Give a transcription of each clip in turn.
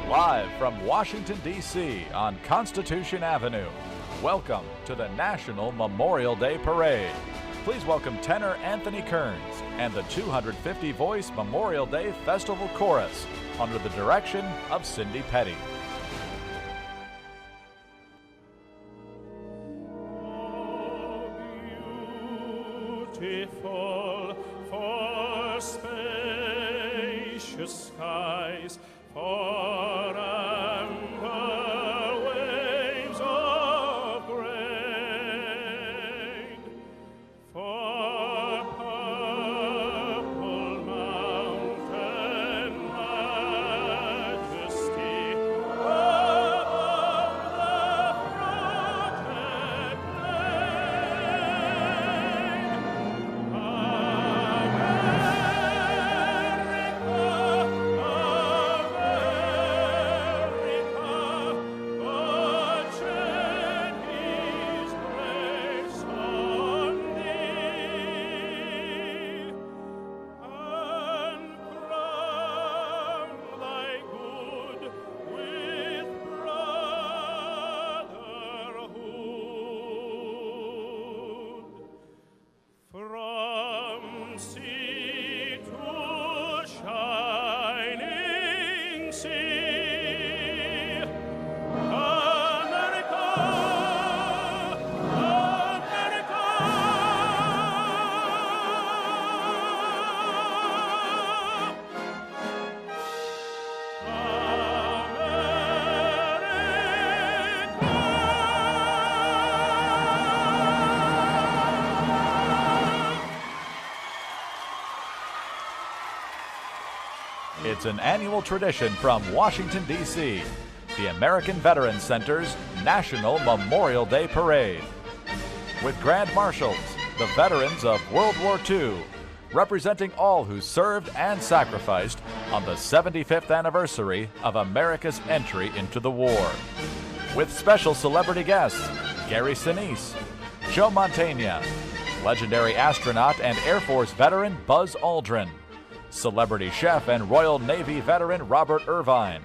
Live from Washington, D.C. on Constitution Avenue, welcome to the National Memorial Day Parade. Please welcome tenor Anthony Kearns and the 250-voice Memorial Day Festival Chorus under the direction of Cindy Petty. Beautiful for spacious skies, for amber waves of grain, for purple mountain majesty above the protected from sea to shining sea, America, America. It's an annual tradition from Washington, D.C., the American Veterans Center's National Memorial Day Parade. With Grand Marshals, the veterans of World War II, representing all who served and sacrificed on the 75th anniversary of America's entry into the war. With special celebrity guests, Gary Sinise, Joe Mantegna, legendary astronaut and Air Force veteran Buzz Aldrin, celebrity chef and Royal Navy veteran Robert Irvine,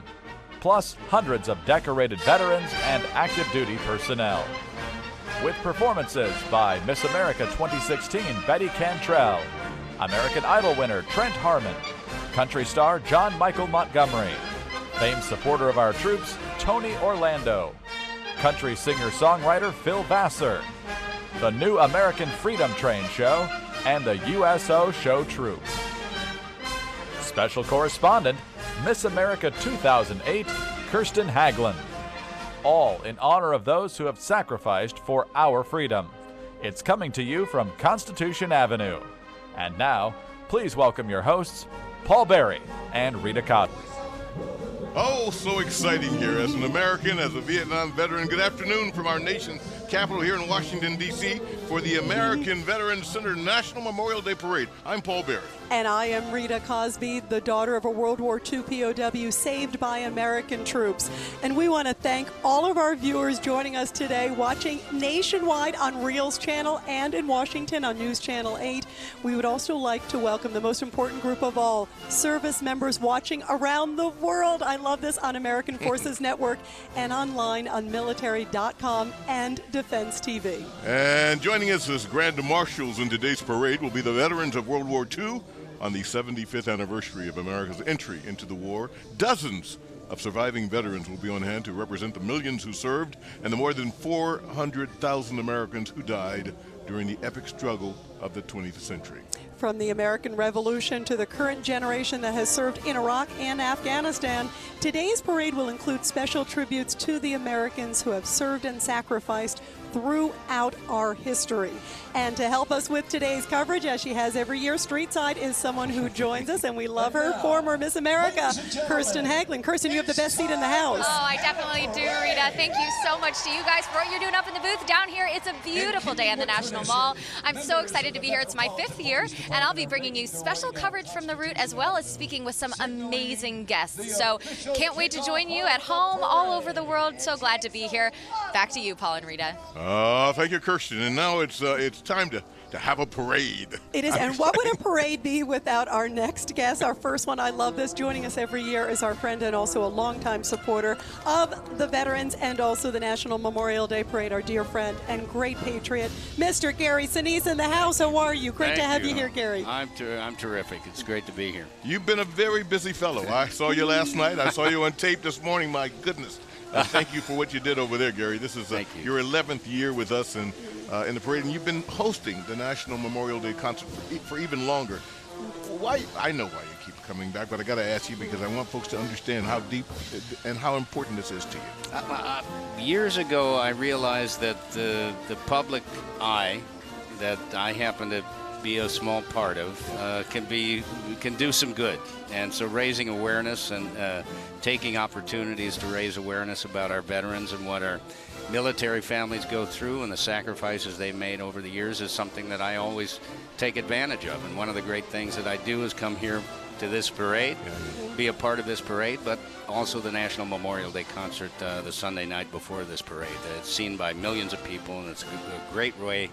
plus hundreds of decorated veterans and active duty personnel. With performances by Miss America 2016 Betty Cantrell, American Idol winner Trent Harmon, country star John Michael Montgomery, famed supporter of our troops Tony Orlando, country singer-songwriter Phil Vassar, the new American Freedom Train show, and the USO show troops. Special correspondent, Miss America 2008, Kirsten Haglund. All in honor of those who have sacrificed for our freedom. It's coming to you from Constitution Avenue. And now, please welcome your hosts, Paul Berry and Rita Cosby. Oh, so exciting here. As an American, as a Vietnam veteran, good afternoon from our nation's capital here in Washington, D.C. for the American Veterans Center National Memorial Day Parade. I'm Paul Berry. And I am Rita Cosby, the daughter of a World War II POW saved by American troops. And we want to thank all of our viewers joining us today, watching nationwide on Reel's channel and in Washington on News Channel 8. We would also like to welcome the most important group of all, service members watching around the world. I love this, on American Forces Network and online on military.com and Defense TV. And joining us as Grand Marshals in today's parade will be the veterans of World War II on the 75th anniversary of America's entry into the war. Dozens of surviving veterans will be on hand to represent the millions who served and the more than 400,000 Americans who died during the epic struggle of the 20th century. From the American Revolution to the current generation that has served in Iraq and Afghanistan, today's parade will include special tributes to the Americans who have served and sacrificed throughout our history. And to help us with today's coverage, as she has every year, Streetside is someone who joins us, and we love her, former Miss America, Kirsten Haglund. Kirsten, you have the best seat in the house. Oh, I definitely do, Rita. Thank you so much to you guys for what you're doing up in the booth down here. It's a beautiful day on the National Mall. I'm so excited to be here. It's my 5th year, and I'll be bringing you special coverage from the route, as well as speaking with some amazing guests. So can't wait to join you at home, all over the world. So glad to be here. Back to you, Paul and Rita. Thank you, Kirsten. And now it's time to to have a parade. It is, and what would a parade be without our next guest, our first one? I love this. Joining us every year is our friend and also a longtime supporter of the veterans and also the National Memorial Day Parade, our dear friend and great patriot, Mr. Gary Sinise in the house. How are you? Great to have you here, Gary. I'm terrific. It's great to be here. You've been a very busy fellow. I saw you last night. I saw you on tape this morning. My goodness. Thank you for what you did over there, Gary. This is your 11th year with us in the parade, and you've been hosting the National Memorial Day concert for even longer. Why? I know why you keep coming back, but I got to ask you because I want folks to understand how deep and how important this is to you. Years ago, I realized that the public eye, that I happen to be a small part of, can do some good, and so raising awareness and taking opportunities to raise awareness about our veterans and what our military families go through and the sacrifices they made over the years is something that I always take advantage of. And one of the great things that I do is come here to this parade, be a part of this parade, but also the National Memorial Day concert the Sunday night before this parade. It's seen by millions of people, and it's a great way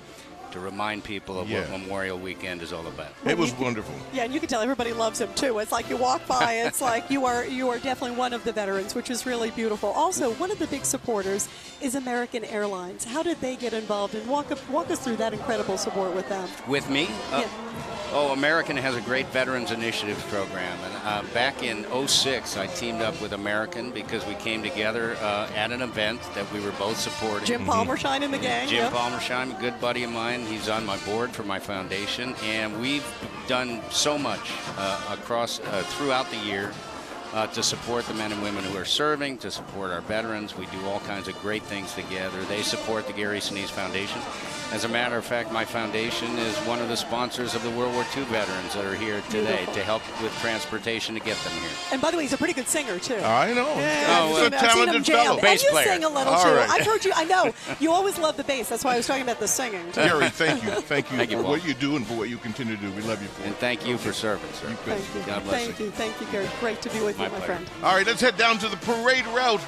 to remind people of what Memorial Weekend is all about. It was wonderful. Yeah, and you can tell everybody loves him too. It's like you walk by, it's like you are definitely one of the veterans, which is really beautiful. Also, one of the big supporters is American Airlines. How did they get involved? And walk us through that incredible support with them. With me? Yeah. American has a great Veterans Initiatives program. And back in '06, I teamed up with American because we came together at an event that we were both supporting. Jim Palmersheim in the gang. Jim Palmersheim, a good buddy of mine. He's on my board for my foundation. And we've done so much throughout the year to support the men and women who are serving, to support our veterans. We do all kinds of great things together. They support the Gary Sinise Foundation. As a matter of fact, my foundation is one of the sponsors of the World War II veterans that are here today to help with transportation to get them here. And by the way, he's a pretty good singer, too. I know. Yeah, He's a talented fellow. Bass and you player. sing a little, All too. right. I've heard you. I know. You always love the bass. That's why I was talking about the singing. Gary, thank you. Thank you for Paul. what you do and for what you continue to do. We love you for it. And thank you for serving, sir. bet. Thank you. God bless Thank you. Thank you, Gary. Great to be with you, my pleasure. friend. All right, let's head down to the parade route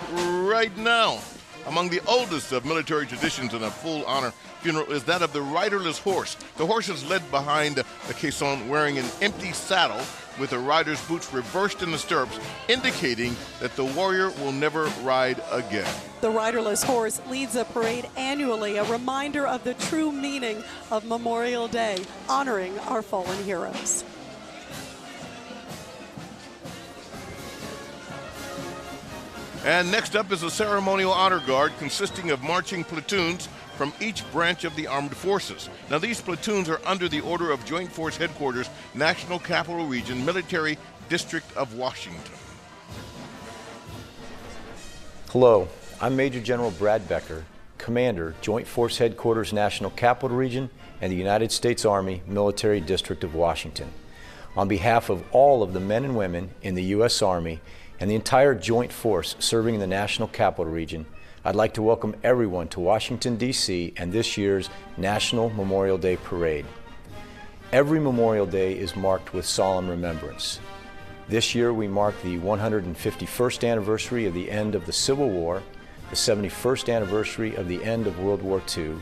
right now. Among the oldest of military traditions in a full honor funeral is that of the riderless horse. The horse is led behind a caisson wearing an empty saddle with the rider's boots reversed in the stirrups, indicating that the warrior will never ride again. The riderless horse leads a parade annually, a reminder of the true meaning of Memorial Day, honoring our fallen heroes. And next up is a ceremonial honor guard consisting of marching platoons from each branch of the armed forces. Now, these platoons are under the order of Joint Force Headquarters, National Capital Region, Military District of Washington. Hello, I'm Major General Brad Becker, Commander, Joint Force Headquarters, National Capital Region, and the United States Army, Military District of Washington. On behalf of all of the men and women in the U.S. Army and the entire Joint Force serving in the National Capital Region, I'd like to welcome everyone to Washington, D.C. and this year's National Memorial Day Parade. Every Memorial Day is marked with solemn remembrance. This year we mark the 151st anniversary of the end of the Civil War, the 71st anniversary of the end of World War II,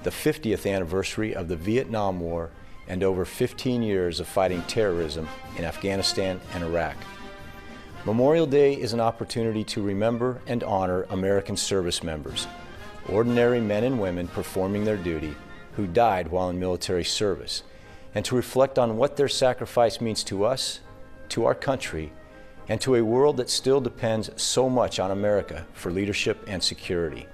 the 50th anniversary of the Vietnam War, and over 15 years of fighting terrorism in Afghanistan and Iraq. Memorial Day is an opportunity to remember and honor American service members, ordinary men and women performing their duty who died while in military service, and to reflect on what their sacrifice means to us, to our country, and to a world that still depends so much on America for leadership and security.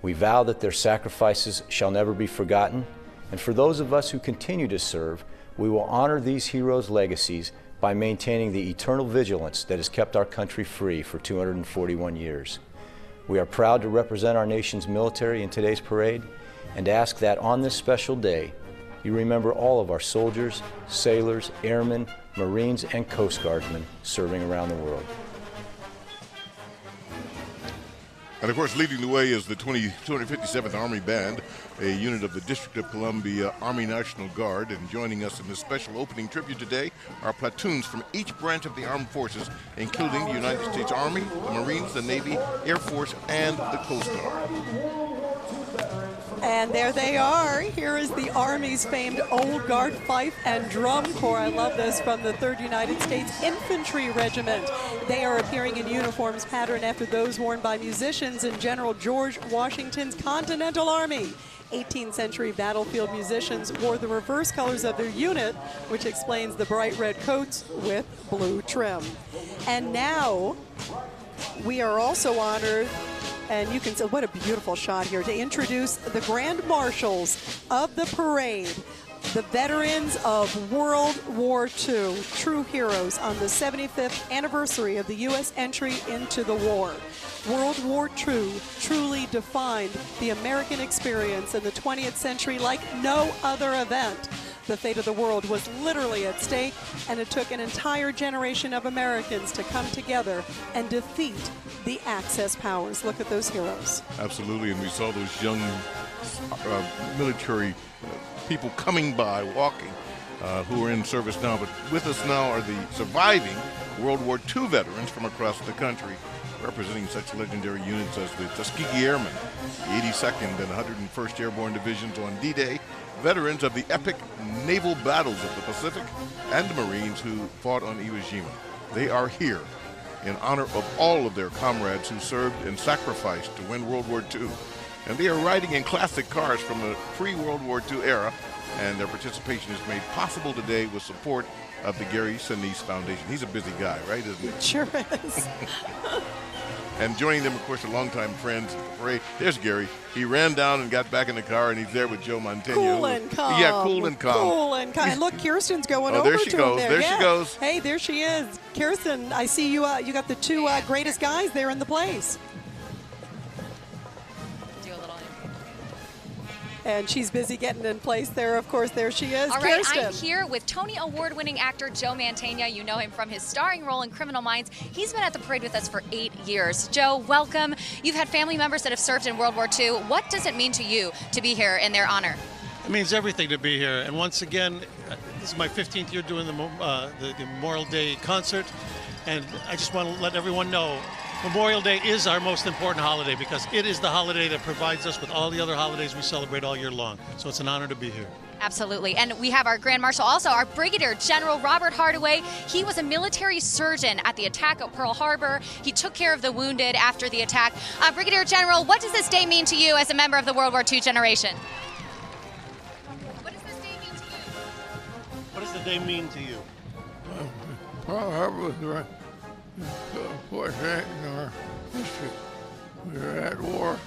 We vow that their sacrifices shall never be forgotten, and for those of us who continue to serve, we will honor these heroes' legacies by maintaining the eternal vigilance that has kept our country free for 241 years. We are proud to represent our nation's military in today's parade and ask that on this special day, you remember all of our soldiers, sailors, airmen, Marines, and Coast Guardsmen serving around the world. And of course, leading the way is the 257th Army Band, a unit of the District of Columbia Army National Guard. And joining us in this special opening tribute today are platoons from each branch of the armed forces, including the United States Army, the Marines, the Navy, Air Force, and the Coast Guard. And there they are. Here is the Army's famed Old Guard Fife and Drum Corps. I love this, from the 3rd United States Infantry Regiment. They are appearing in uniforms patterned after those worn by musicians in General George Washington's Continental Army. 18th century battlefield musicians wore the reverse colors of their unit, which explains the bright red coats with blue trim. And now we are also honored, and you can see what a beautiful shot here, to introduce the Grand Marshals of the parade, the veterans of World War II, true heroes on the 75th anniversary of the U.S. entry into the war. World War II truly defined the American experience in the 20th century like no other event. The fate of the world was literally at stake, and it took an entire generation of Americans to come together and defeat the Axis powers. Look at those heroes. Absolutely, and we saw those young military people coming by, walking, who are in service now. But with us now are the surviving World War II veterans from across the country, representing such legendary units as the Tuskegee Airmen, the 82nd and 101st Airborne Divisions on D-Day, veterans of the epic naval battles of the Pacific, and the Marines who fought on Iwo Jima. They are here in honor of all of their comrades who served and sacrificed to win World War II. And they are riding in classic cars from the pre-World War II era, and their participation is made possible today with support of the Gary Sinise Foundation. He's a busy guy, right, isn't he? Sure is. And joining them, of course, are longtime friends at the parade. There's Gary. He ran down and got back in the car, and he's there with Joe Mantegna. Cool and calm. Yeah, cool and calm. Cool and calm. And look, Kirsten's going over there she to goes. him There she goes. Hey, there she is. Kirsten, I see you. You got the two greatest guys there in the place. And she's busy getting in place there. Of course, there she is. All right, Kirsten. I'm here with Tony Award-winning actor Joe Mantegna. You know him from his starring role in Criminal Minds. He's been at the parade with us for 8 years. Joe, welcome. You've had family members that have served in World War II. What does it mean to you to be here in their honor? It means everything to be here. And once again, this is my 15th year doing the Memorial Day concert. And I just want to let everyone know, Memorial Day is our most important holiday because it is the holiday that provides us with all the other holidays we celebrate all year long. So it's an honor to be here. Absolutely. And we have our Grand Marshal, also our Brigadier General Robert Hardaway. He was a military surgeon at the attack at Pearl Harbor. He took care of the wounded after the attack. Brigadier General, what does this day mean to you as a member of the World War II generation? What does this day mean to you? What does the day mean to you? Pearl Harbor was right. What's that in our history? We were at war.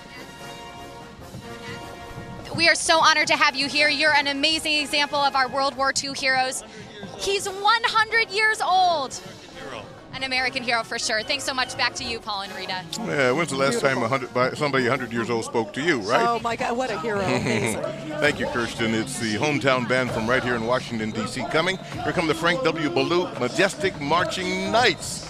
We are so honored to have you here. You're an amazing example of our World War II heroes. He's 100 years old. An American hero for sure. Thanks so much. Back to you, Paul and Rita. Yeah, when's the last time somebody 100 years old spoke to you, right? Oh my God, what a hero. Amazing. Thank you, Kirsten. It's the hometown band from right here in Washington, D.C. coming. Here come the Frank W. Ballou Majestic Marching Knights.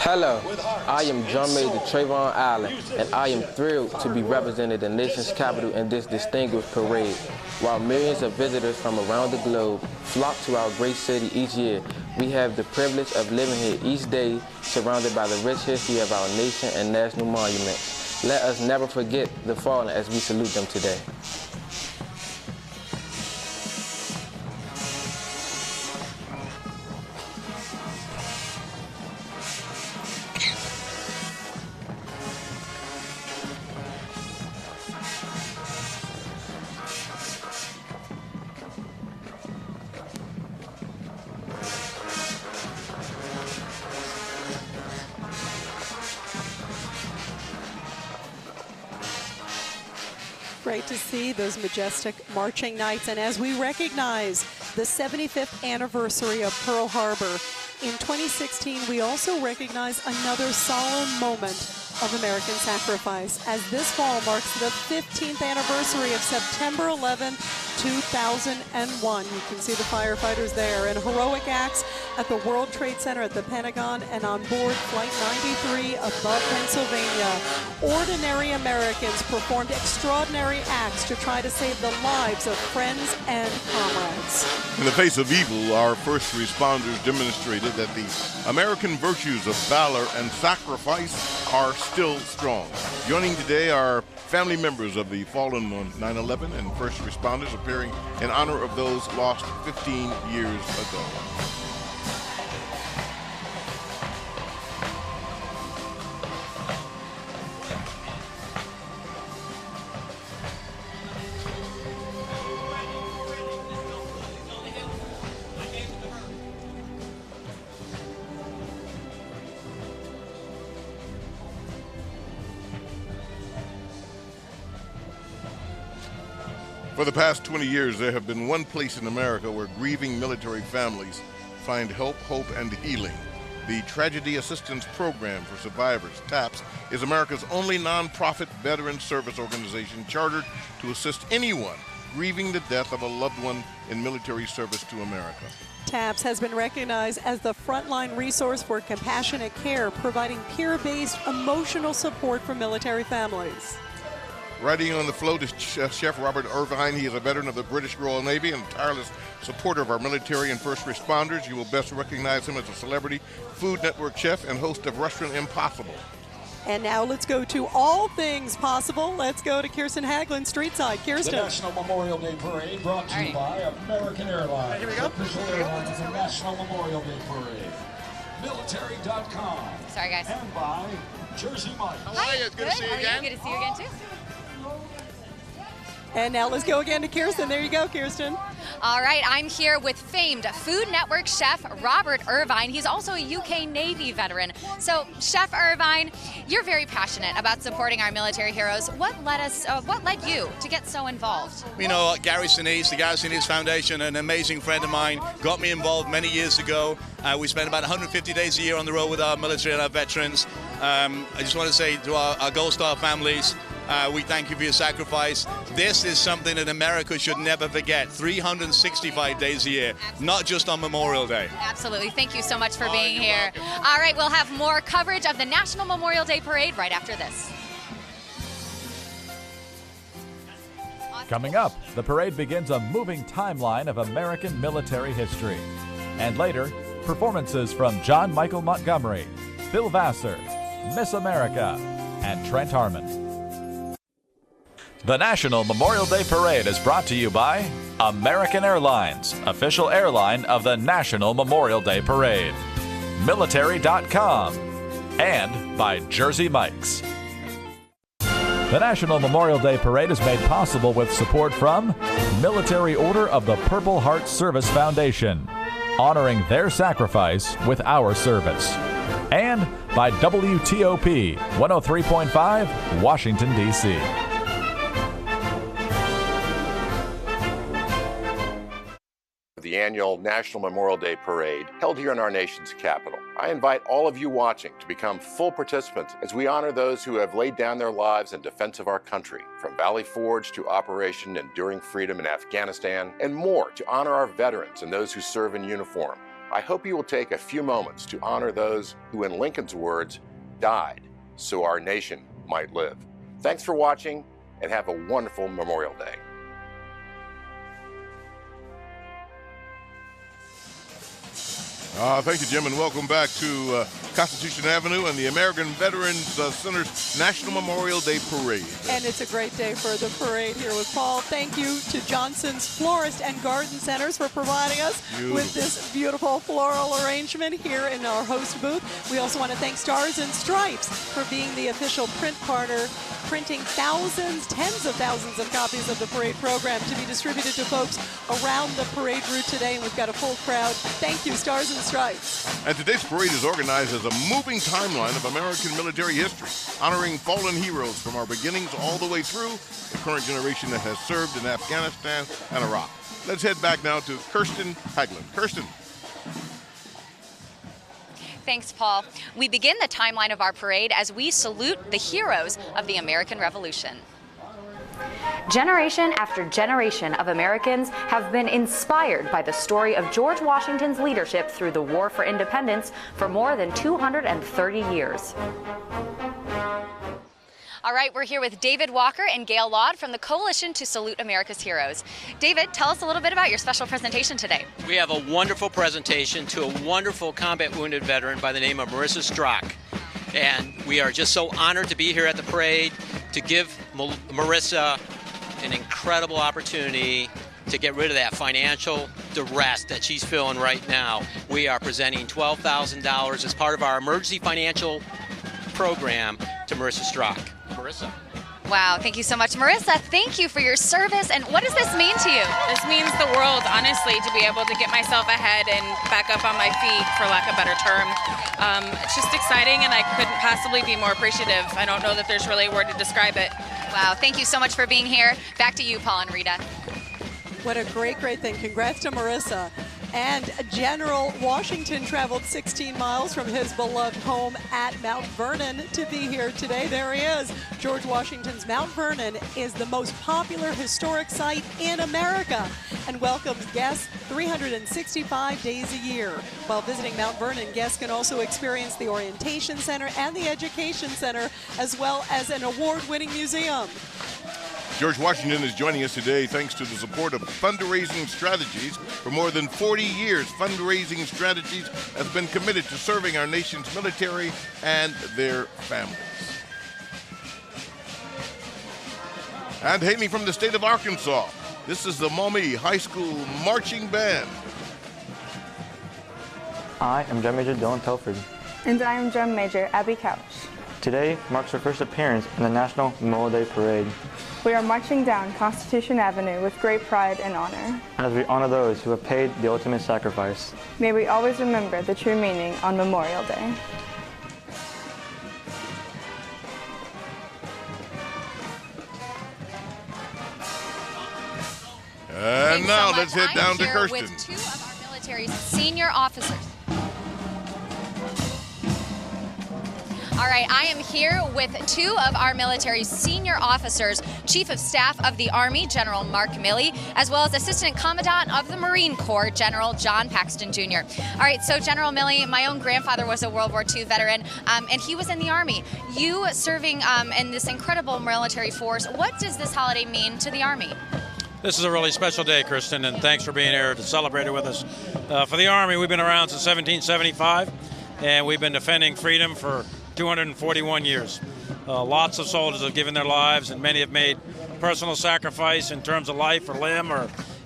Hello, I am Drum Major Trayvon Allen, and I am thrilled to be representing the nation's capital in this distinguished parade. While millions of visitors from around the globe flock to our great city each year, we have the privilege of living here each day, surrounded by the rich history of our nation and national monuments. Let us never forget the fallen as we salute them today. Great to see those majestic marching knights. And as we recognize the 75th anniversary of Pearl Harbor, in 2016, we also recognize another solemn moment of American sacrifice, as this fall marks the 15th anniversary of September 11, 2001. You can see the firefighters there in heroic acts at the World Trade Center at the Pentagon and on board Flight 93 above Pennsylvania. Ordinary Americans performed extraordinary acts to try to save the lives of friends and comrades. In the face of evil, our first responders demonstrated that the American virtues of valor and sacrifice are still strong. Joining today are family members of the fallen on 9/11 and first responders appearing in honor of those lost 15 years ago. For the past 20 years, there have been one place in America where grieving military families find help, hope, and healing. The Tragedy Assistance Program for Survivors, TAPS, is America's only nonprofit veteran service organization chartered to assist anyone grieving the death of a loved one in military service to America. TAPS has been recognized as the frontline resource for compassionate care, providing peer-based emotional support for military families. Riding on the float is Chef Robert Irvine. He is a veteran of the British Royal Navy and a tireless supporter of our military and first responders. You will best recognize him as a celebrity Food Network chef and host of Restaurant Impossible. And now let's go to all things possible. Let's go to Kirsten Haglund, Streetside. Kirsten. The National Memorial Day Parade brought to you by American Airlines. Here we go. Official airline of the National Memorial Day Parade. Military.com. Sorry, guys. And by Jersey Mike. How are you? It's good to see you again. Good to see you again, too. And now let's go again to Kirsten. There you go, Kirsten. All right, I'm here with famed Food Network chef Robert Irvine. He's also a UK Navy veteran. So, Chef Irvine, you're very passionate about supporting our military heroes. What led you to get so involved? You know, Gary Sinise, the Gary Sinise Foundation, an amazing friend of mine, got me involved many years ago. We spend about 150 days a year on the road with our military and our veterans. I just want to say to our Gold Star families, we thank you for your sacrifice. This is something that America should never forget. 365 days a year, not just on Memorial Day. Absolutely. Thank you so much for being here. Welcome. All right, we'll have more coverage of the National Memorial Day Parade right after this. Coming up, the parade begins a moving timeline of American military history. And later, performances from John Michael Montgomery, Bill Vassar, Miss America, and Trent Harmon. The National Memorial Day Parade is brought to you by American Airlines, official airline of the National Memorial Day Parade, Military.com, and by Jersey Mike's. The National Memorial Day Parade is made possible with support from Military Order of the Purple Heart Service Foundation, honoring their sacrifice with our service, and by WTOP 103.5, Washington, D.C. The annual National Memorial Day Parade held here in our nation's capital. I invite all of you watching to become full participants as we honor those who have laid down their lives in defense of our country, from Valley Forge to Operation Enduring Freedom in Afghanistan, and more to honor our veterans and those who serve in uniform. I hope you will take a few moments to honor those who, in Lincoln's words, died so our nation might live. Thanks for watching, and have a wonderful Memorial Day. Thank you, Jim, and welcome back to Constitution Avenue and the American Veterans Center's National Memorial Day Parade. And it's a great day for the parade here with Paul. Thank you to Johnson's Florist and Garden Centers for providing us with this beautiful floral arrangement here in our host booth. We also want to thank Stars and Stripes for being the official print partner, printing thousands, tens of thousands of copies of the parade program to be distributed to folks around the parade route today, and we've got a full crowd. Thank you, Stars and Stripes. And today's parade is organized as a moving timeline of American military history, honoring fallen heroes from our beginnings all the way through the current generation that has served in Afghanistan and Iraq. Let's head back now to Kirsten Haglund. Kirsten. Thanks, Paul. We begin the timeline of our parade as we salute the heroes of the American Revolution. Generation after generation of Americans have been inspired by the story of George Washington's leadership through the War for Independence for more than 230 years. All right, we're here with David Walker and Gail Laud from the Coalition to Salute America's Heroes. David, tell us a little bit about your special presentation today. We have a wonderful presentation to a wonderful combat wounded veteran by the name of Marissa Strock. And we are just so honored to be here at the parade to give Marissa an incredible opportunity to get rid of that financial duress that she's feeling right now. We are presenting $12,000 as part of our emergency financial program to Marissa Strock. Marissa. Wow, thank you so much. Marissa, thank you for your service. And what does this mean to you? This means the world, honestly, to be able to get myself ahead and back up on my feet, for lack of a better term. It's just exciting, and I couldn't possibly be more appreciative. I don't know that there's really a word to describe it. Wow, thank you so much for being here. Back to you, Paul and Rita. What a great thing. Congrats to Marissa. And General Washington traveled 16 miles from his beloved home at Mount Vernon to be here today. There he is. George Washington's Mount Vernon is the most popular historic site in America and welcomes guests 365 days a year. While visiting Mount Vernon, guests can also experience the Orientation Center and the Education Center, as well as an award-winning museum. George Washington is joining us today thanks to the support of Fundraising Strategies. For more than 40 years, Fundraising Strategies has been committed to serving our nation's military and their families. And hailing from the state of Arkansas, this is the Maumee High School Marching Band. I am Drum Major Dylan Telford. And I am Drum Major Abby Couch. Today marks our first appearance in the National Memorial Day Parade. We are marching down Constitution Avenue with great pride and honor. As we honor those who have paid the ultimate sacrifice. May we always remember the true meaning on Memorial Day. And now let's head down to Kirsten. With two of our military's senior officers. All right, I am here with two of our military's senior officers, Chief of Staff of the Army, General Mark Milley, as well as Assistant Commandant of the Marine Corps, General John Paxton Jr. All right, so General Milley, my own grandfather was a World War II veteran, and he was in the Army. You serving in this incredible military force, what does this holiday mean to the Army? This is a really special day, Kristen, and thanks for being here to celebrate it with us. For the Army, we've been around since 1775, and we've been defending freedom for 241 years. Lots of soldiers have given their lives, and many have made personal sacrifice in terms of life or limb,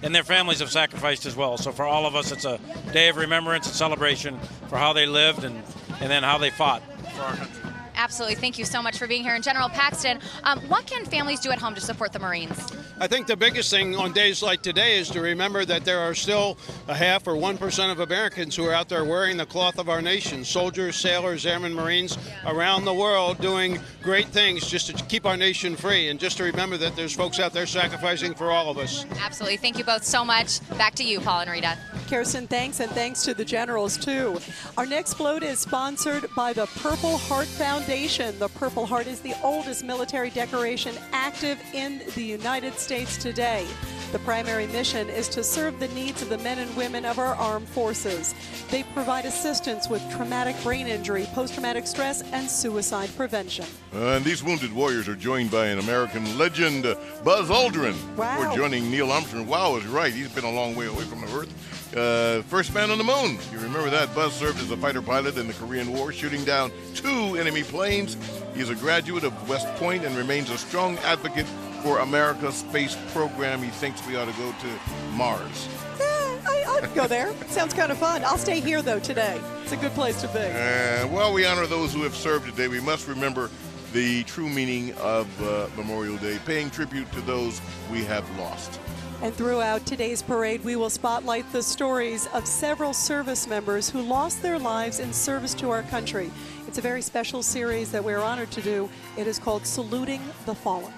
and their families have sacrificed as well. So for all of us, it's a day of remembrance and celebration for how they lived and then how they fought for our country. Absolutely. Thank you so much for being here. And General Paxton, what can families do at home to support the Marines? I think the biggest thing on days like today is to remember that there are still a half or 1% of Americans who are out there wearing the cloth of our nation. Soldiers, sailors, airmen, Marines around the world doing great things just to keep our nation free, and just to remember that there's folks out there sacrificing for all of us. Absolutely. Thank you both so much. Back to you, Paul and Rita. Kirsten, thanks, and thanks to the generals, too. Our next float is sponsored by the Purple Heart Foundation. The Purple Heart is the oldest military decoration active in the United States today. The primary mission is to serve the needs of the men and women of our armed forces. They provide assistance with traumatic brain injury, post-traumatic stress, and suicide prevention. And these wounded warriors are joined by an American legend, Buzz Aldrin. Wow. Before joining Neil Armstrong. Wow is right. He's been a long way away from the Earth. First man on the moon. You remember that. Buzz served as a fighter pilot in the Korean War, shooting down 2 enemy planes. He's a graduate of West Point and remains a strong advocate for America's space program. He thinks we ought to go to Mars. I'd go there. Sounds kind of fun. I'll stay here, though, today. It's a good place to be. While we honor those who have served today, we must remember the true meaning of Memorial Day, paying tribute to those we have lost. And throughout today's parade, we will spotlight the stories of several service members who lost their lives in service to our country. It's a very special series that we're honored to do. It is called Saluting the Fallen.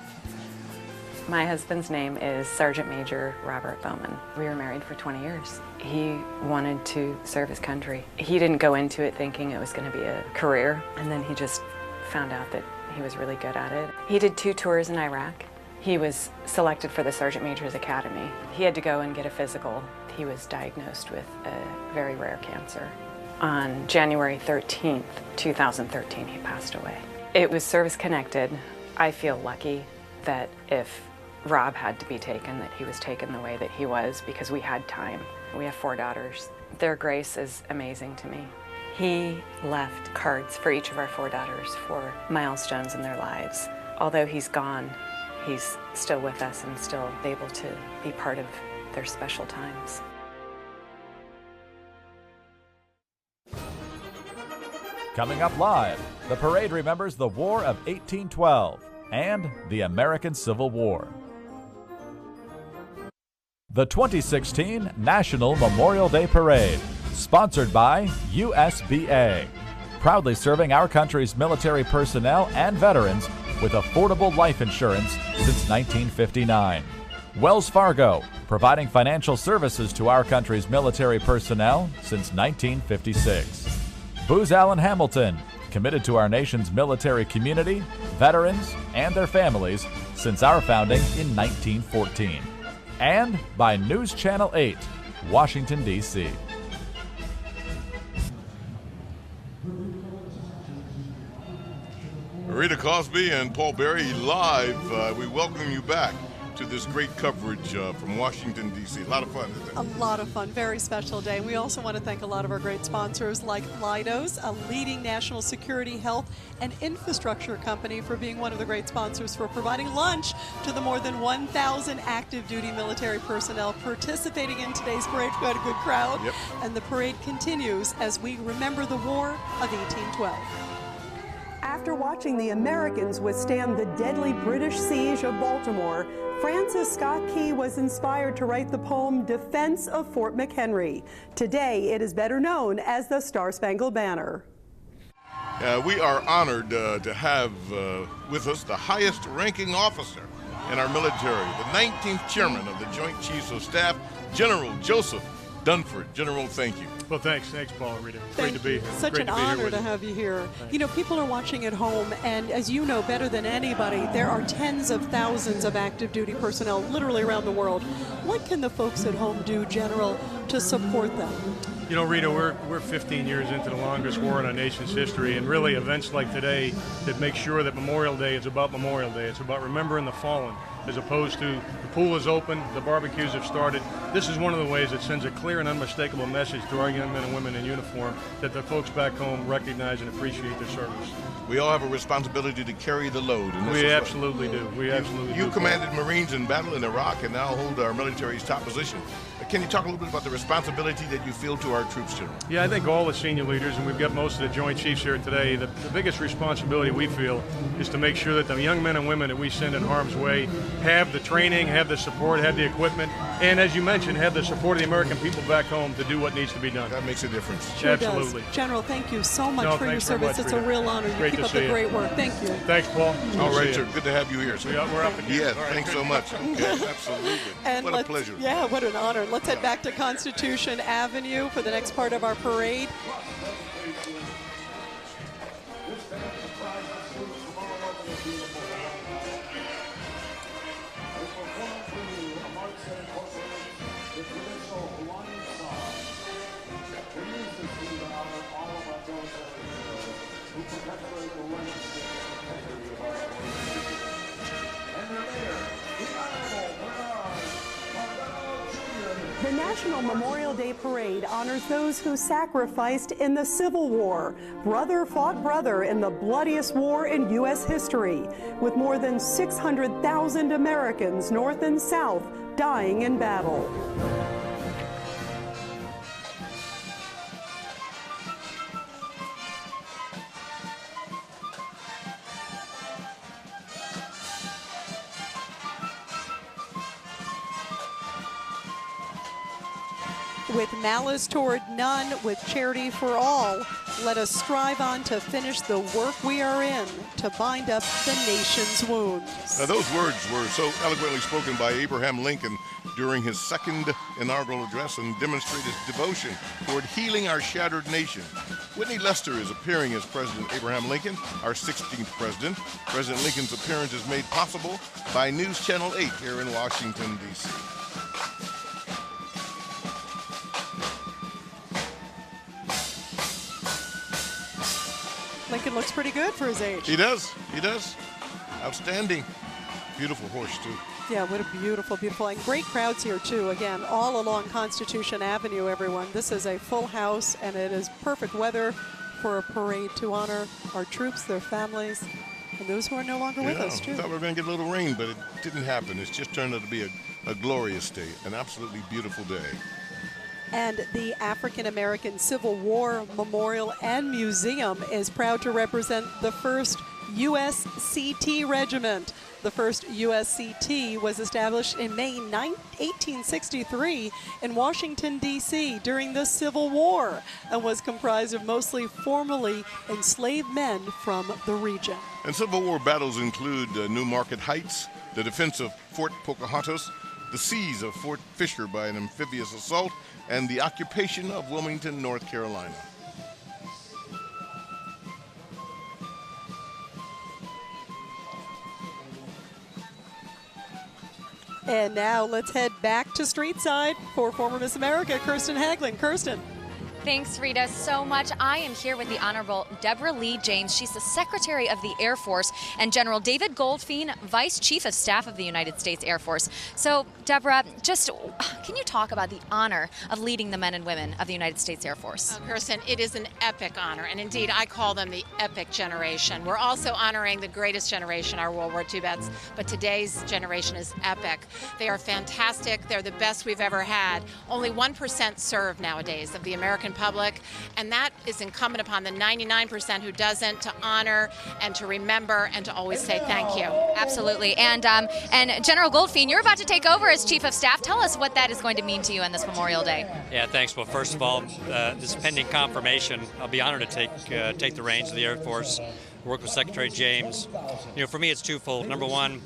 My husband's name is Sergeant Major Robert Bowman. We were married for 20 years. He wanted to serve his country. He didn't go into it thinking it was going to be a career, and then he just found out that he was really good at it. He did 2 tours in Iraq. He was selected for the Sergeant Major's Academy. He had to go and get a physical. He was diagnosed with a very rare cancer. On January 13th, 2013, he passed away. It was service-connected. I feel lucky that if Rob had to be taken, that he was taken the way that he was, because we had time. We have 4 daughters. Their grace is amazing to me. He left cards for each of our 4 daughters for milestones in their lives. Although he's gone, he's still with us and still able to be part of their special times. Coming up live, the parade remembers the War of 1812 and the American Civil War. The 2016 National Memorial Day Parade, sponsored by USBA, proudly serving our country's military personnel and veterans with affordable life insurance since 1959. Wells Fargo, providing financial services to our country's military personnel since 1956. Booz Allen Hamilton, committed to our nation's military community, veterans, and their families since our founding in 1914. And by News Channel 8, Washington, D.C. Rita, Cosby, and Paul Berry live. We welcome you back to this great coverage from Washington, D.C. A lot of fun, isn't it? A lot of fun. Very special day. And we also want to thank a lot of our great sponsors like Leidos, a leading national security, health, and infrastructure company, for being one of the great sponsors for providing lunch to the more than 1,000 active duty military personnel participating in today's parade. We had a good crowd. Yep. And the parade continues as we remember the War of 1812. After watching the Americans withstand the deadly British siege of Baltimore, Francis Scott Key was inspired to write the poem Defense of Fort McHenry. Today, it is better known as the Star-Spangled Banner. We are honored to have with us the highest ranking officer in our military, the 19th chairman of the Joint Chiefs of Staff, General Joseph Dunford. General, thank you. Well, thanks, Paul and Rita. Great to be here. Such an honor to have you here. You know, people are watching at home, and as you know better than anybody, there are tens of thousands of active duty personnel literally around the world. What can the folks at home do, General, to support them? You know, Rita, we're 15 years into the longest war in our nation's history, and really events like today that make sure that Memorial Day is about Memorial Day. It's about remembering the fallen, as opposed to the pool is open, the barbecues have started. This is one of the ways that sends a clear and unmistakable message to our young men and women in uniform that the folks back home recognize and appreciate their service. We all have a responsibility to carry the load. And we absolutely do. We absolutely do. You commanded Marines in battle in Iraq and now hold our military's top position. Can you talk a little bit about the responsibility that you feel to our troops, General? Yeah, I think all the senior leaders, and we've got most of the Joint Chiefs here today, the biggest responsibility we feel is to make sure that the young men and women that we send in harm's way have the training, have the support, have the equipment, and as you mentioned, have the support of the American people back home to do what needs to be done. That makes a difference. Sure Absolutely. Does. General, thank you so much for your service. It's a real honor. You keep up the great work. Thank you. Thanks, Paul. All right, sir. Good to have you here, sir. We're up in here. Yes, right, thanks so much. Okay, absolutely. And what a pleasure. Yeah, what an honor. Let's head back to Constitution Avenue for the next part of our parade. The National Memorial Day Parade honors those who sacrificed in the Civil War. Brother fought brother in the bloodiest war in U.S. history, with more than 600,000 Americans, North and South, dying in battle. With malice toward none, with charity for all, let us strive on to finish the work we are in, to bind up the nation's wounds. Now, those words were so eloquently spoken by Abraham Lincoln during his second inaugural address and demonstrate his devotion toward healing our shattered nation. Whitney Lester is appearing as President Abraham Lincoln, our 16th president. President Lincoln's appearance is made possible by News Channel 8 here in Washington, D.C. Lincoln looks pretty good for his age. He does. He does. Outstanding. Beautiful horse, too. Yeah, what a beautiful, beautiful, and great crowds here, too. Again, all along Constitution Avenue, everyone. This is a full house, and it is perfect weather for a parade to honor our troops, their families, and those who are no longer with us, too. I thought we were going to get a little rain, but it didn't happen. It's just turned out to be a glorious day, an absolutely beautiful day. And the African American Civil War Memorial and Museum is proud to represent the first USCT regiment. The first USCT was established in May 1863 in Washington, D.C. during the Civil War and was comprised of mostly formerly enslaved men from the region. And Civil War battles include New Market Heights, the defense of Fort Pocahontas, the siege of Fort Fisher by an amphibious assault, and the occupation of Wilmington, North Carolina. And now let's head back to Streetside for former Miss America, Kirsten Hagelin. Kirsten. Thanks, Rita, so much. I am here with the Honorable Deborah Lee James. She's the Secretary of the Air Force, and General David Goldfein, Vice Chief of Staff of the United States Air Force. So, Deborah, just can you talk about the honor of leading the men and women of the United States Air Force? Kirsten, it is an epic honor, and indeed, I call them the epic generation. We're also honoring the greatest generation, our World War II vets, but today's generation is epic. They are fantastic. They're the best we've ever had. Only 1% serve nowadays of the American public, and that is incumbent upon the 99% who doesn't, to honor and to remember and to always say thank you. Absolutely. And General Goldfein, you're about to take over as Chief of Staff. Tell us what that is going to mean to you on this Memorial Day. Yeah, thanks. Well, first of all, this pending confirmation, I'll be honored to take the reins of the Air Force, work with Secretary James. You know, for me, it's twofold. Number one,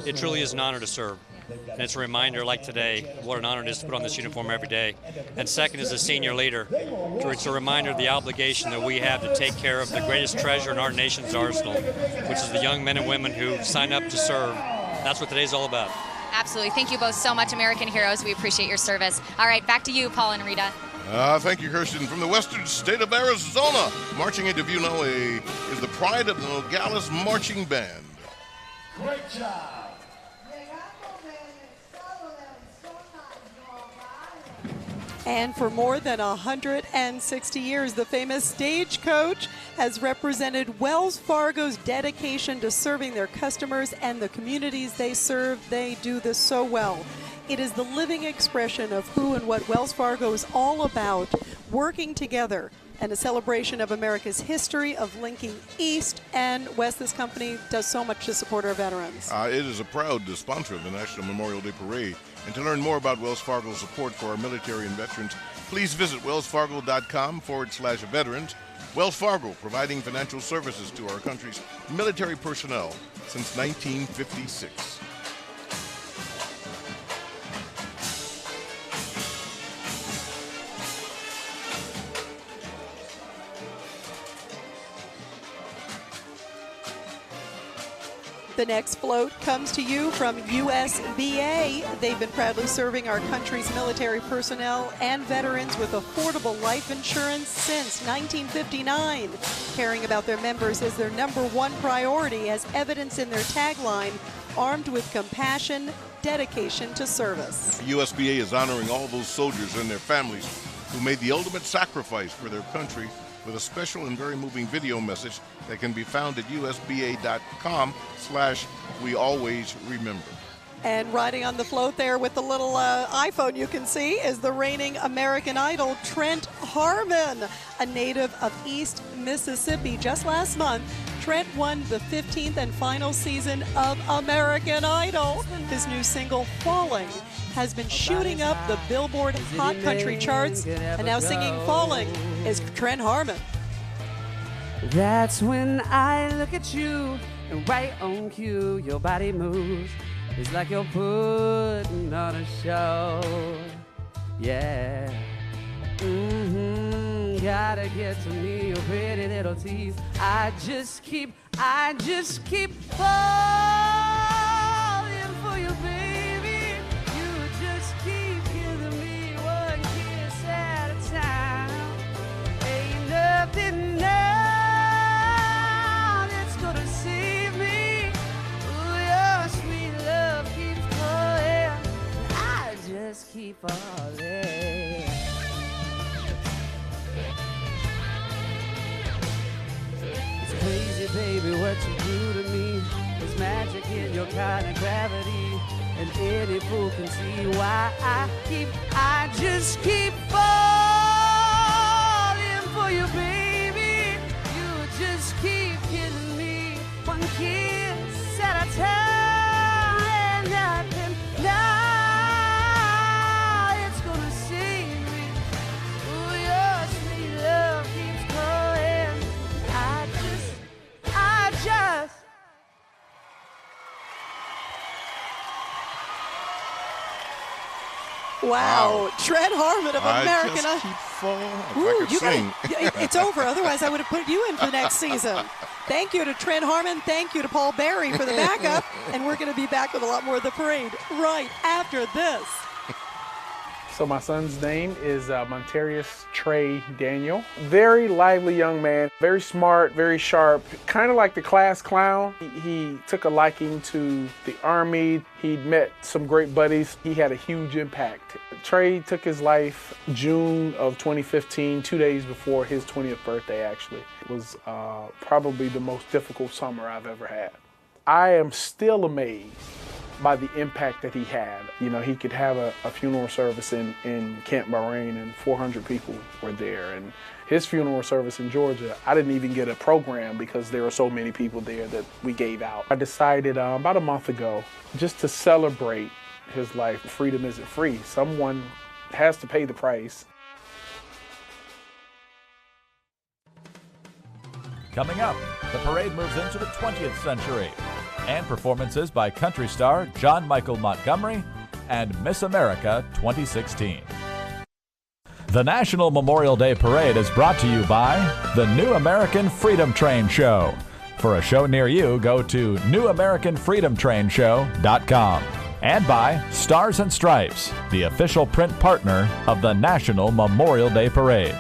it truly is an honor to serve. And it's a reminder, like today, what an honor it is to put on this uniform every day. And second, as a senior leader, it's a reminder of the obligation that we have to take care of the greatest treasure in our nation's arsenal, which is the young men and women who sign up to serve. That's what today's all about. Absolutely. Thank you both so much, American heroes. We appreciate your service. All right, back to you, Paul and Rita. Thank you, Kirsten. From the western state of Arizona, marching into view now is the Pride of Nogales Marching Band. Great job. And for more than 160 years, the famous Stagecoach has represented Wells Fargo's dedication to serving their customers and the communities they serve. They do this so well. It is the living expression of who and what Wells Fargo is all about, working together, and a celebration of America's history of linking East and West. This company does so much to support our veterans. It is a proud sponsor of the National Memorial Day Parade. And to learn more about Wells Fargo's support for our military and veterans, please visit wellsfargo.com/veterans. Wells Fargo, providing financial services to our country's military personnel since 1956. The next float comes to you from USVA. They've been proudly serving our country's military personnel and veterans with affordable life insurance since 1959. Caring about their members is their #1 priority, as evidenced in their tagline, armed with compassion, dedication to service. USVA is honoring all those soldiers and their families who made the ultimate sacrifice for their country with a special and very moving video message that can be found at usva.com/wealwaysremember. And riding on the float there with the little iPhone you can see is the reigning American Idol, Trent Harmon, a native of East Mississippi. Just last month, Trent won the 15th and final season of American Idol. His new single, Falling, has been shooting up the Billboard Hot Country charts, and now singing Falling is Trent Harmon. That's when I look at you, and right on cue, your body moves. It's like you're putting on a show. Yeah. Gotta get to me, your pretty little teeth. I just keep falling for you, baby. You just keep giving me one kiss at a time. Ain't nothing now that's gonna save me. baby, what you do to me is magic in your kind of gravity. And any fool can see why I just keep falling for you, baby. You just keep giving me one kiss at a time, and nothing now it's gonna save me. Ooh, your sweet love keeps calling. I just Wow, Trent Harmon of American. I just keep falling. If I could You sing. it's over. Otherwise, I would have put you in for next season. Thank you to Trent Harmon. Thank you to Paul Berry for the backup. And we're going to be back with a lot more of the parade right after this. So my son's name is Montarius Trey Daniel. Very lively young man, very smart, very sharp, kind of like the class clown. He took a liking to the Army. He'd met some great buddies. He had a huge impact. Trey took his life June of 2015, 2 days before his 20th birthday, actually. It was probably the most difficult summer I've ever had. I am still amazed by the impact that he had. You know, he could have a funeral service in Camp Bahrain and 400 people were there. And his funeral service in Georgia, I didn't even get a program because there were so many people there that we gave out. I decided about a month ago just to celebrate his life. Freedom isn't free. Someone has to pay the price. Coming up, the parade moves into the 20th century, and performances by country star John Michael Montgomery and Miss America 2016. The National Memorial Day Parade is brought to you by the New American Freedom Train Show. For a show near you, go to newamericanfreedomtrainshow.com. And by Stars and Stripes, the official print partner of the National Memorial Day Parade.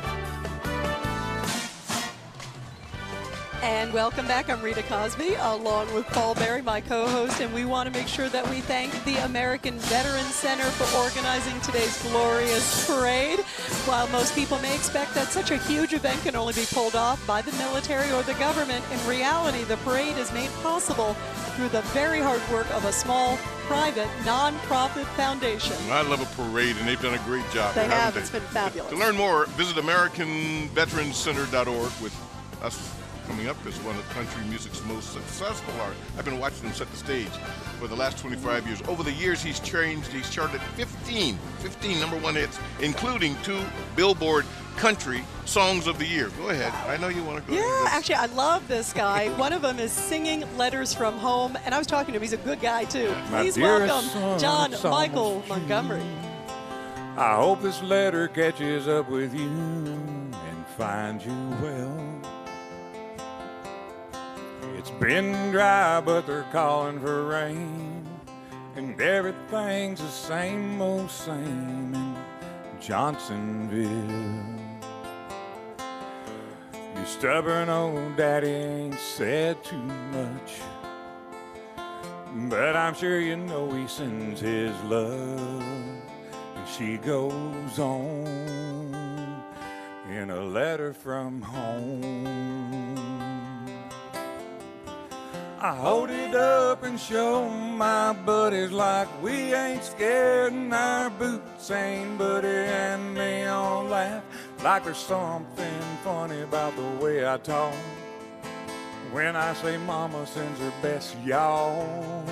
And welcome back. I'm Rita Cosby, along with Paul Berry, my co-host, and we want to make sure that we thank the American Veterans Center for organizing today's glorious parade. While most people may expect that such a huge event can only be pulled off by the military or the government, in reality, the parade is made possible through the very hard work of a small, private, non-profit foundation. I love a parade, and they've done a great job. They have. It's been fabulous. To learn more, visit AmericanVeteransCenter.org with us coming up as one of country music's most successful artists. I've been watching him set the stage for the last 25 years. Over the years, he's charted 15 #1 hits, including 2 Billboard Country Songs of the Year. Go ahead. I know you want to go. Yeah, actually, I love this guy. One of them is Singing Letters from Home, and I was talking to him. He's a good guy, too. Please welcome John Michael Montgomery. I hope this letter catches up with you and finds you well. It's been dry, but they're calling for rain, and everything's the same old same in Johnsonville. Your stubborn old daddy ain't said too much, but I'm sure you know he sends his love. And she goes on in a letter from home. I hold it up and show my buddies like we ain't scared and our boots ain't buddy, and they all laugh like there's something funny about the way I talk when I say mama sends her best y'all.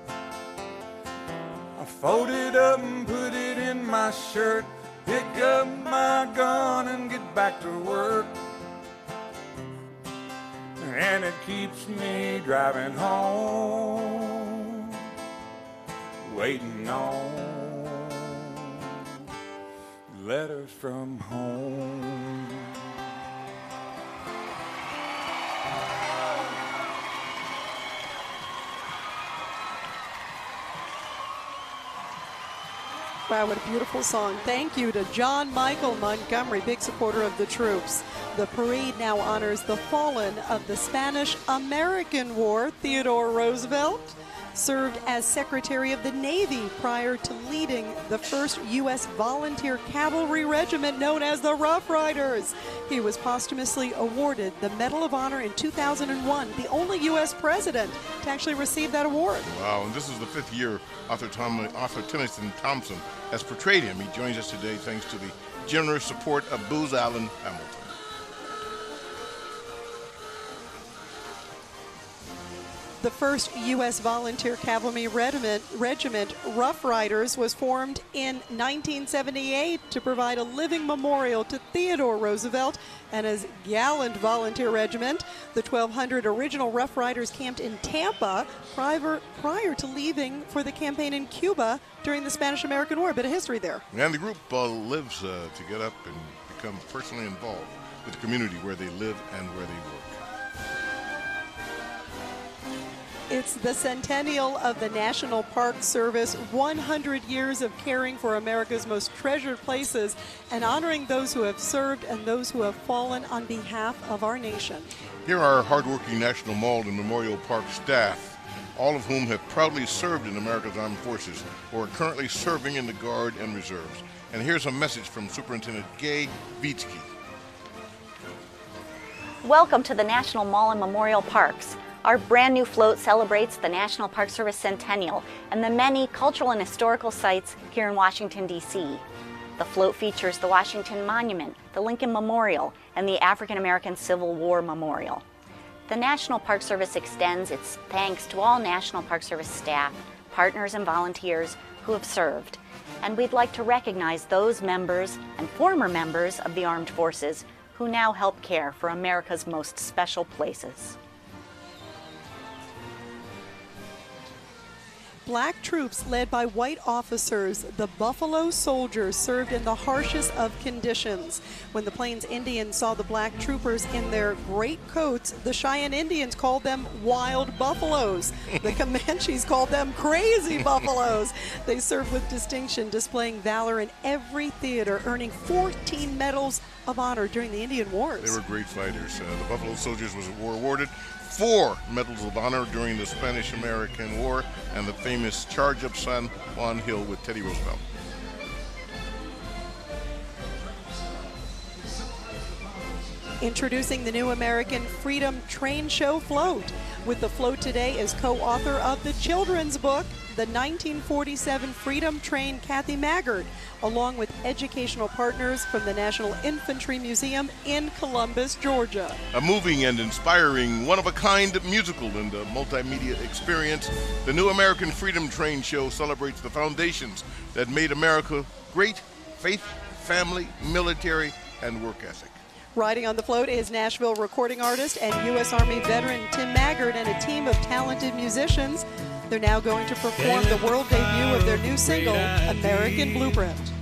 I fold it up and put it in my shirt, pick up my gun and get back to work. And it keeps me driving home, waiting on letters from home. Wow, what a beautiful song. Thank you to John Michael Montgomery, big supporter of the troops. The parade now honors the fallen of the Spanish-American War, Theodore Roosevelt. served as Secretary of the Navy prior to leading the first U.S. Volunteer Cavalry Regiment known as the Rough Riders. He was posthumously awarded the Medal of Honor in 2001, the only U.S. president to actually receive that award. Wow, and this is the 5th year author Tennyson Thompson has portrayed him. He joins us today thanks to the generous support of Booz Allen Hamilton. The first U.S. Volunteer Cavalry Regiment, Rough Riders, was formed in 1978 to provide a living memorial to Theodore Roosevelt and his gallant volunteer regiment. The 1,200 original Rough Riders camped in Tampa prior to leaving for the campaign in Cuba during the Spanish-American War. A bit of history there. And the group lives to get up and become personally involved with the community where they live and where they work. It's the centennial of the National Park Service, 100 years of caring for America's most treasured places and honoring those who have served and those who have fallen on behalf of our nation. Here are hardworking National Mall and Memorial Park staff, all of whom have proudly served in America's Armed Forces or are currently serving in the Guard and Reserves. And here's a message from Superintendent Gay Vitsky. Welcome to the National Mall and Memorial Parks. Our brand new float celebrates the National Park Service Centennial and the many cultural and historical sites here in Washington, D.C. The float features the Washington Monument, the Lincoln Memorial, and the African American Civil War Memorial. The National Park Service extends its thanks to all National Park Service staff, partners, and volunteers who have served. And we'd like to recognize those members and former members of the Armed Forces who now help care for America's most special places. Black troops led by white officers, the Buffalo Soldiers, served in the harshest of conditions. When the Plains Indians saw the black troopers in their great coats, the Cheyenne Indians called them wild buffaloes. The Comanches called them crazy buffaloes. They served with distinction, displaying valor in every theater, earning 14 medals of honor during the Indian Wars. They were great fighters. The Buffalo Soldiers were awarded 4 Medals of Honor during the Spanish-American War and the famous Charge of San Juan Hill with Teddy Roosevelt. Introducing the new American Freedom Train Show Float. With the float today is co-author of the children's book, The 1947 Freedom Train, Kathy Maggard, along with educational partners from the National Infantry Museum in Columbus, Georgia. A moving and inspiring, one-of-a-kind musical and a multimedia experience, the new American Freedom Train Show celebrates the foundations that made America great: faith, family, military, and work ethic. Riding on the float is Nashville recording artist and U.S. Army veteran Tim Maggard and a team of talented musicians. They're now going to perform the world debut of their new single, American Blueprint.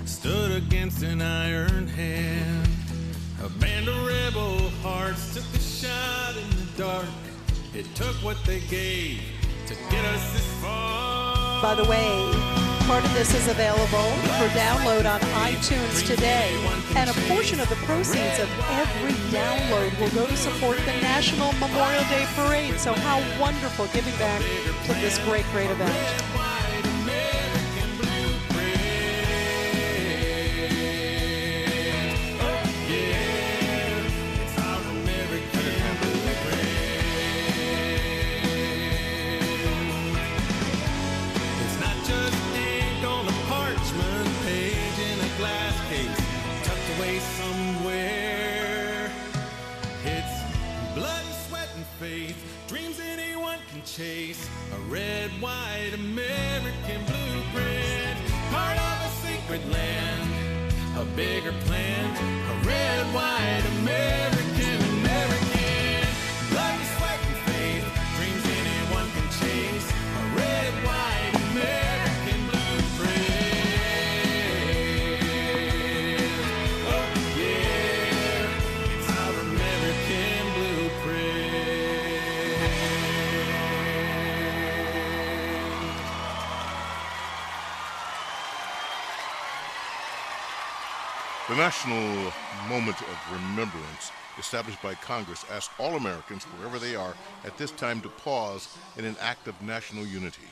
Stood against an iron hand. A band of rebel hearts took a shot in the dark. It took what they gave to get us this far. By the way, part of this is available for download on iTunes today, and a portion of the proceeds of every download will go to support the National Memorial Day Parade. So how wonderful, giving back to this great event. Chase a red, white American blueprint, part of a secret land, a bigger plan, a red, white American, blood and sweat and faith, dreams anyone can chase, a red, white American blueprint. Oh yeah, it's our American blueprint. The national moment of remembrance established by Congress asks all Americans, wherever they are, at this time to pause in an act of national unity.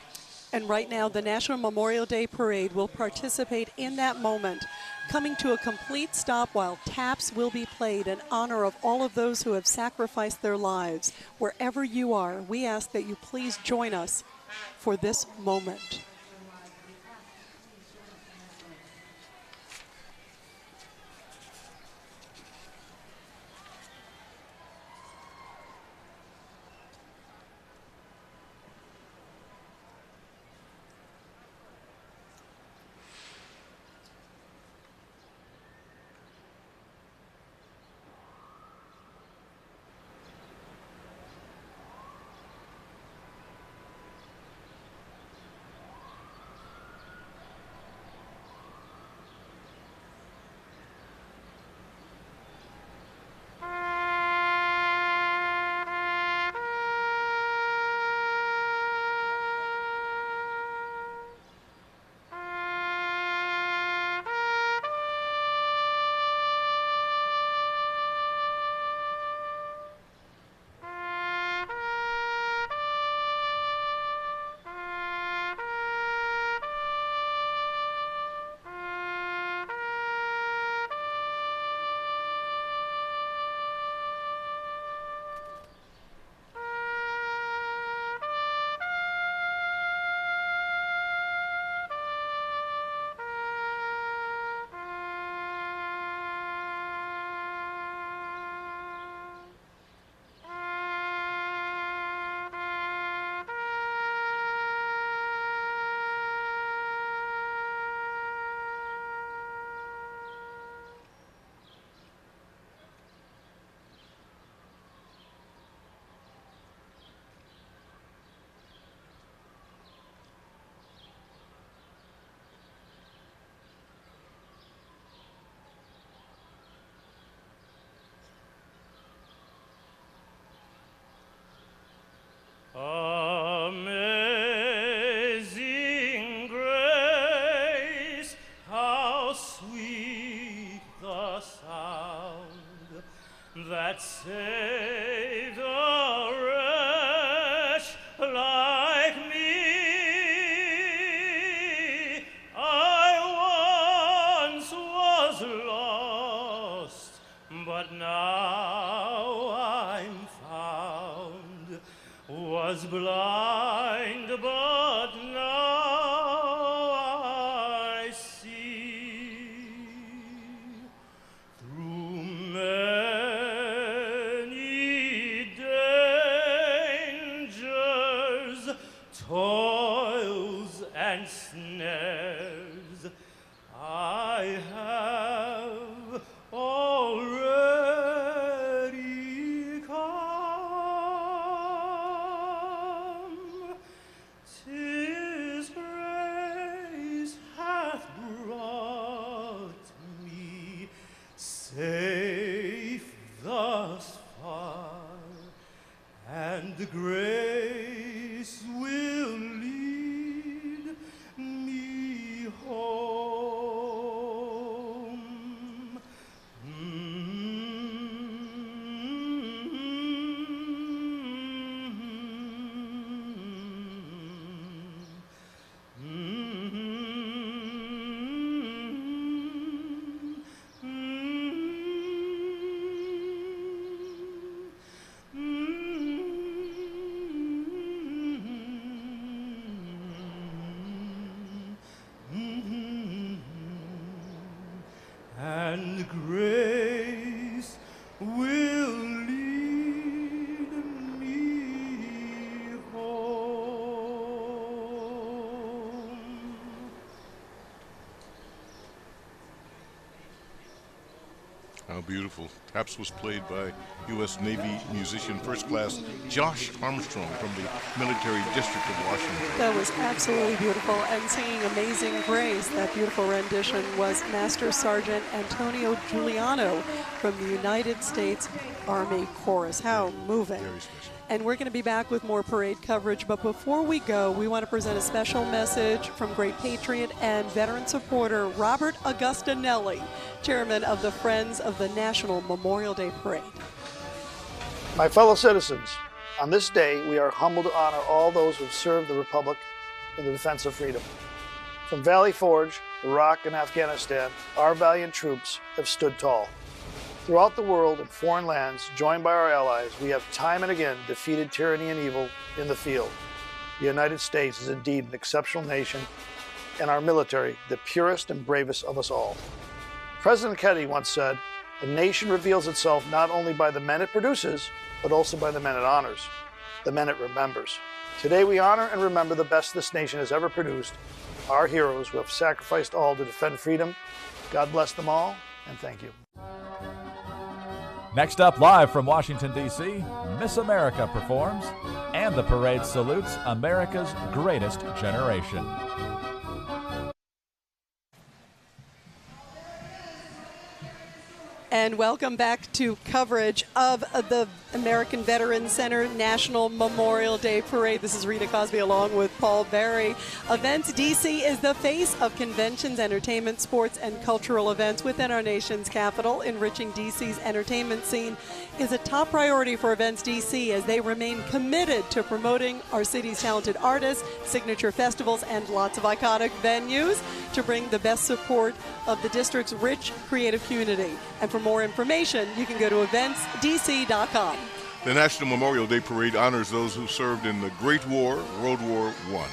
And right now, the National Memorial Day Parade will participate in that moment, coming to a complete stop while taps will be played in honor of all of those who have sacrificed their lives. Wherever you are, we ask that you please join us for this moment. Amazing grace, how sweet the sound that saved a wretch like me. I once was lost, but now I'm found. Was blind, but now I see. Through many dangers, toils, and snares, I have already come. 'Tis grace hath brought me safe thus far, and grace will lead me home. And grace will lead me home. How beautiful. Taps was played by U.S. Navy musician First Class Josh Armstrong from the Military District of Washington. That was absolutely beautiful. And singing Amazing Grace, that beautiful rendition, was Master Sergeant Antonio Giuliano from the United States Army Chorus. How moving. and we're going to be back with more parade coverage. But before we go, we want to present a special message from great patriot and veteran supporter Robert Augustinelli, chairman of the Friends of the National Memorial Day Parade. My fellow citizens, on this day, we are humbled to honor all those who have served the Republic in the defense of freedom. From Valley Forge, Iraq, and Afghanistan, our valiant troops have stood tall. Throughout the world and foreign lands, joined by our allies, we have time and again defeated tyranny and evil in the field. The United States is indeed an exceptional nation, and our military, the purest and bravest of us all. President Kennedy once said, "A nation reveals itself not only by the men it produces, but also by the men it honors, the men it remembers." Today we honor and remember the best this nation has ever produced, our heroes who have sacrificed all to defend freedom. God bless them all, and thank you. Next up, live from Washington, D.C., Miss America performs, and the parade salutes America's greatest generation. And welcome back to coverage of the American Veterans Center National Memorial Day Parade. This is Rita Cosby along with Paul Berry. Events DC is the face of conventions, entertainment, sports, and cultural events within our nation's capital. Enriching DC's entertainment scene is a top priority for Events DC as they remain committed to promoting our city's talented artists, signature festivals, and lots of iconic venues to bring the best support of the district's rich creative community. And for more information, you can go to eventsdc.com. The National Memorial Day Parade honors those who served in the Great War, World War I.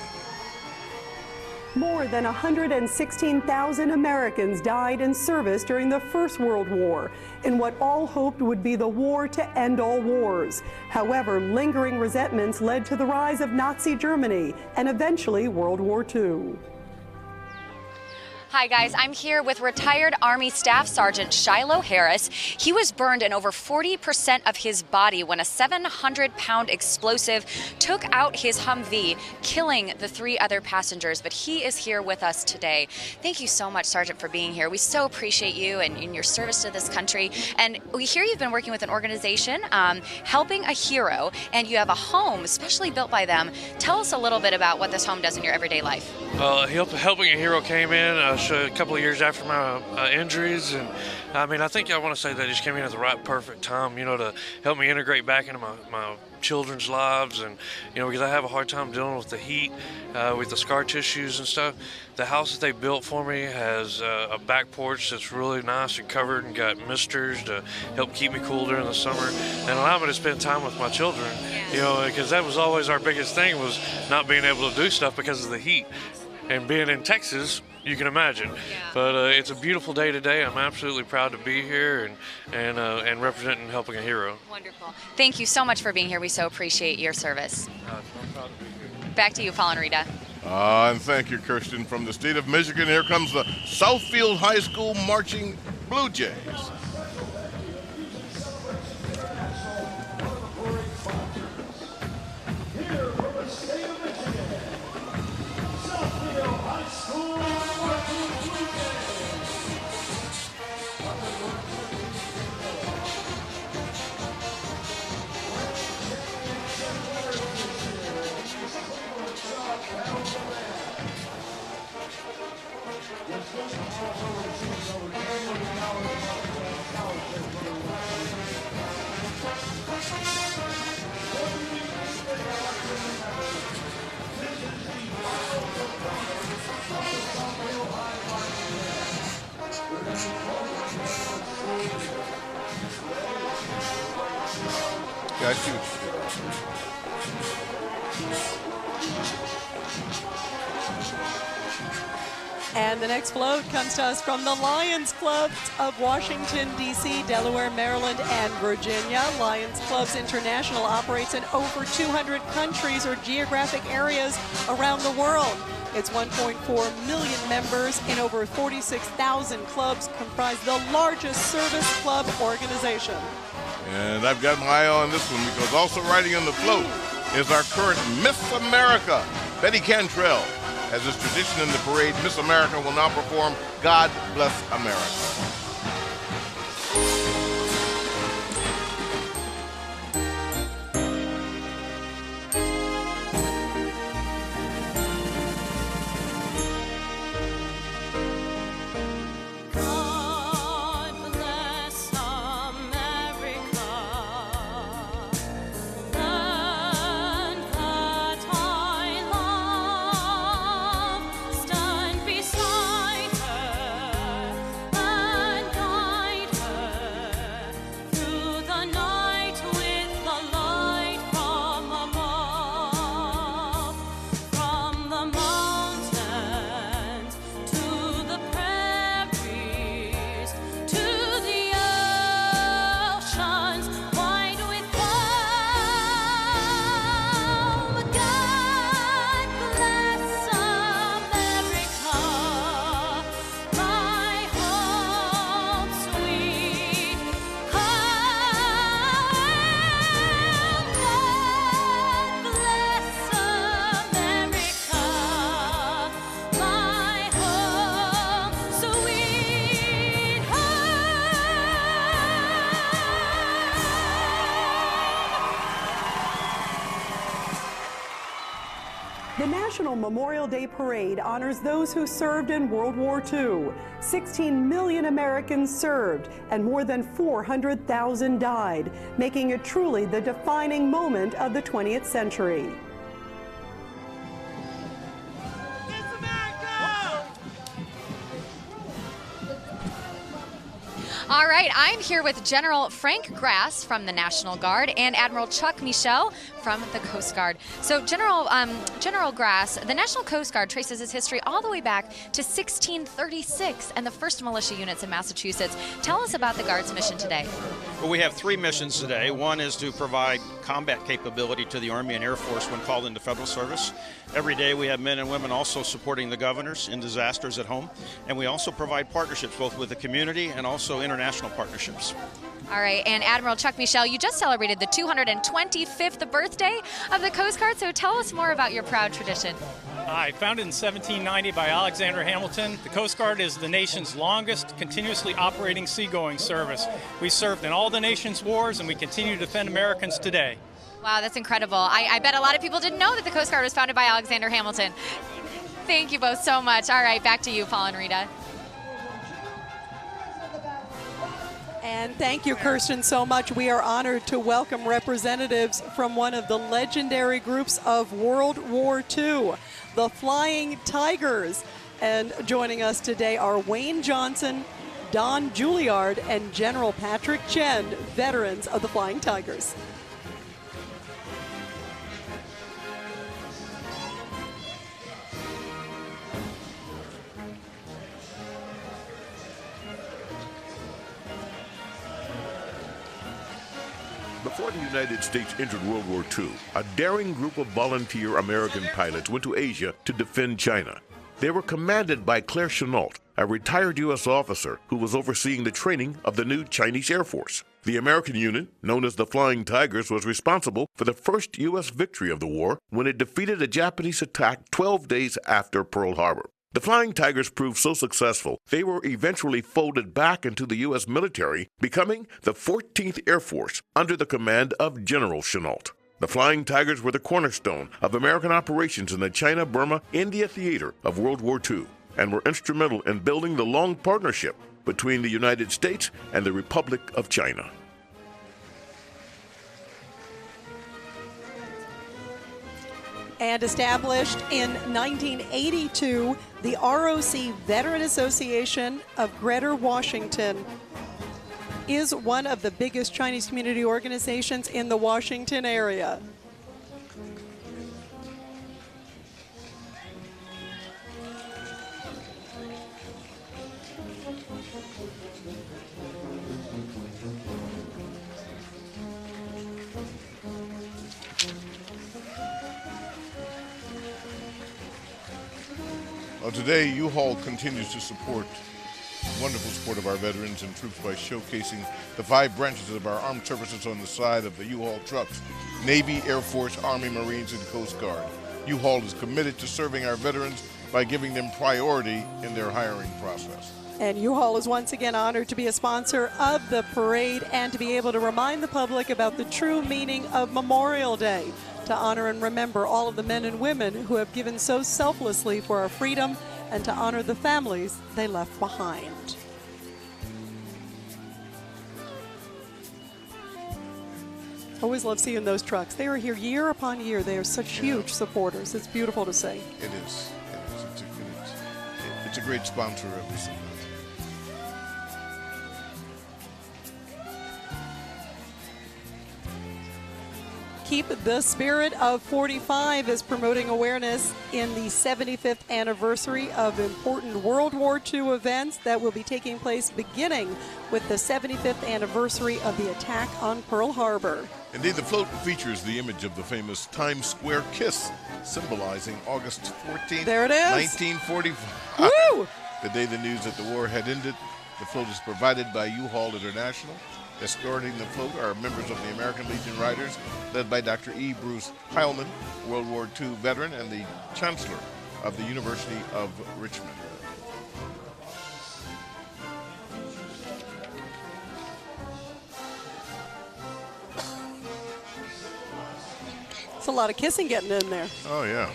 More than 116,000 Americans died in service during the First World War, in what all hoped would be the war to end all wars. However, lingering resentments led to the rise of Nazi Germany and eventually World War II. Hi guys, I'm here with retired Army Staff Sergeant Shiloh Harris. He was burned in over 40% of his body when a 700-pound explosive took out his Humvee, killing the 3 other passengers. But he is here with us today. Thank you so much, Sergeant, for being here. We so appreciate you and your service to this country. And we hear you've been working with an organization, Helping a Hero, and you have a home specially built by them. Tell us a little bit about what this home does in your everyday life. Helping a Hero came in a couple of years after my injuries, and I mean, I think I want to say that just came in at the right perfect time, you know, to help me integrate back into my children's lives, and you know, because I have a hard time dealing with the heat, with the scar tissues and stuff. The house that they built for me has a back porch that's really nice and covered and got misters to help keep me cool during the summer and allow me to spend time with my children, you know, because that was always our biggest thing, was not being able to do stuff because of the heat. And being in Texas, you can imagine. But it's a beautiful day today. I'm absolutely proud to be here and representing Helping a Hero. Wonderful. Thank you so much for being here. We so appreciate your service. I'm proud to be here. Back to you, Paul and Rita. And thank you, Kirsten. From the state of Michigan, here comes the Southfield High School Marching Blue Jays. Got you. And the next float comes to us from the Lions Clubs of Washington, D.C., Delaware, Maryland, and Virginia. Lions Clubs International operates in over 200 countries or geographic areas around the world. Its 1.4 million members in over 46,000 clubs comprise the largest service club organization. And I've got my eye on this one because also riding on the float is our current Miss America, Betty Cantrell. As is tradition in the parade, Miss America will now perform God Bless America. The National Memorial Day Parade honors those who served in World War II. 16 million Americans served and more than 400,000 died, making it truly the defining moment of the 20th century. All right, I'm here with General Frank Grass from the National Guard and Admiral Chuck Michel from the Coast Guard. So General Grass, the National Coast Guard traces its history all the way back to 1636 and the first militia units in Massachusetts. Tell us about the Guard's mission today. Well, we have three missions today. One is to provide combat capability to the Army and Air Force when called into federal service. Every day we have men and women also supporting the governors in disasters at home. And we also provide partnerships both with the community and also international partnerships. All right, and Admiral Chuck Michel, you just celebrated the 225th birthday of the Coast Guard, so tell us more about your proud tradition. Founded in 1790 by Alexander Hamilton, the Coast Guard is the nation's longest continuously operating seagoing service. We served in all the nation's wars, and we continue to defend Americans today. Wow, that's incredible. I bet a lot of people didn't know that the Coast Guard was founded by Alexander Hamilton. Thank you both so much. All right, back to you, Paul and Rita. And thank you, Kirsten, so much. We are honored to welcome representatives from one of the legendary groups of World War II, the Flying Tigers. And joining us today are Wayne Johnson, Don Juilliard, and General Patrick Chen, veterans of the Flying Tigers. Before the United States entered World War II, a daring group of volunteer American pilots went to Asia to defend China. They were commanded by Claire Chennault, a retired U.S. officer who was overseeing the training of the new Chinese Air Force. The American unit, known as the Flying Tigers, was responsible for the first U.S. victory of the war when it defeated a Japanese attack 12 days after Pearl Harbor. The Flying Tigers proved so successful, they were eventually folded back into the U.S. military, becoming the 14th Air Force under the command of General Chennault. The Flying Tigers were the cornerstone of American operations in the China-Burma-India theater of World War II and were instrumental in building the long partnership between the United States and the Republic of China. And established in 1982, the ROC Veteran Association of Greater Washington is one of the biggest Chinese community organizations in the Washington area. Well, today, U-Haul continues to support wonderful support of our veterans and troops by showcasing the 5 branches of our armed services on the side of the U-Haul trucks: Navy, Air Force, Army, Marines, and Coast Guard. U-Haul is committed to serving our veterans by giving them priority in their hiring process. And U-Haul is once again honored to be a sponsor of the parade and to be able to remind the public about the true meaning of Memorial Day, to honor and remember all of the men and women who have given so selflessly for our freedom and to honor the families they left behind. Always love seeing those trucks. They are here year upon year. They are such huge supporters. It's beautiful to see. It is. It's a great sponsor of this event. Keep the Spirit of 45 is promoting awareness in the 75th anniversary of important World War II events that will be taking place beginning with the 75th anniversary of the attack on Pearl Harbor. Indeed, the float features the image of the famous Times Square kiss, symbolizing August 14th, there it is. 1945. Woo! The day the news that the war had ended. The float is provided by U-Haul International. Escorting the float are members of the American Legion Riders, led by Dr. E. Bruce Heilman, World War II veteran and the Chancellor of the University of Richmond. It's a lot of kissing getting in there. Oh, yeah.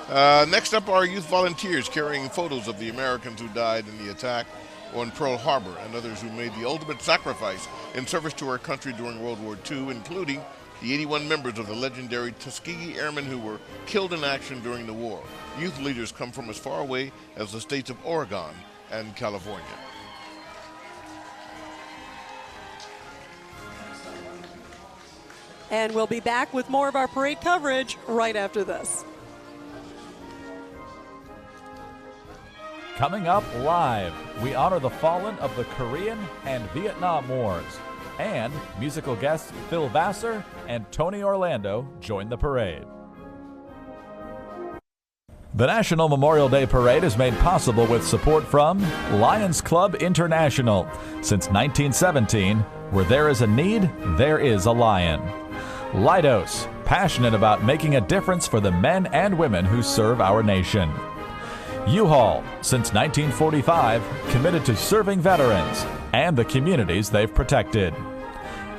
Next up are youth volunteers carrying photos of the Americans who died in the attack on Pearl Harbor and others who made the ultimate sacrifice in service to our country during World War II, including the 81 members of the legendary Tuskegee Airmen who were killed in action during the war. Youth leaders come from as far away as the states of Oregon and California. And we'll be back with more of our parade coverage right after this. Coming up live, we honor the fallen of the Korean and Vietnam Wars. And musical guests Phil Vassar and Tony Orlando join the parade. The National Memorial Day Parade is made possible with support from Lions Club International. Since 1917, where there is a need, there is a lion. Leidos, passionate about making a difference for the men and women who serve our nation. U-Haul, since 1945, committed to serving veterans and the communities they've protected.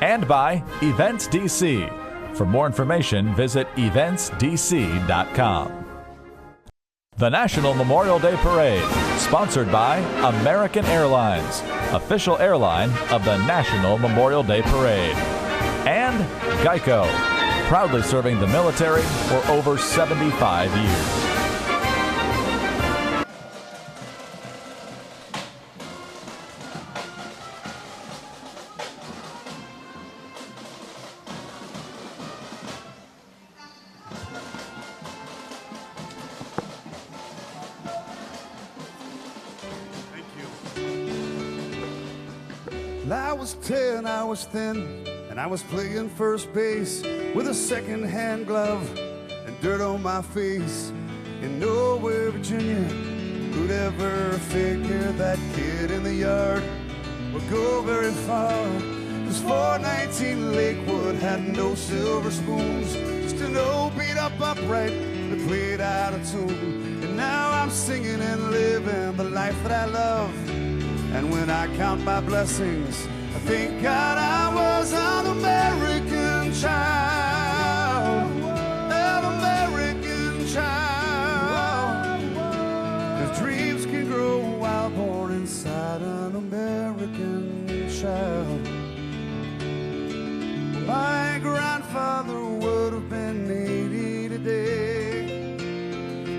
And by Events DC. For more information, visit eventsdc.com. The National Memorial Day Parade, sponsored by American Airlines, official airline of the National Memorial Day Parade. And Geico, proudly serving the military for over 75 years. I was 10, I was thin, and I was playing first base with a second-hand glove and dirt on my face. In nowhere, Virginia, who'd ever figure that kid in the yard would go very far? 'Cause 419 Lakewood had no silver spoons, just an old beat-up upright that played out of tune. And now I'm singing and living the life that I love. And when I count my blessings, I thank God I was an American child, an American child. 'Cause dreams can grow while born inside an American child. My grandfather would have been 80 today,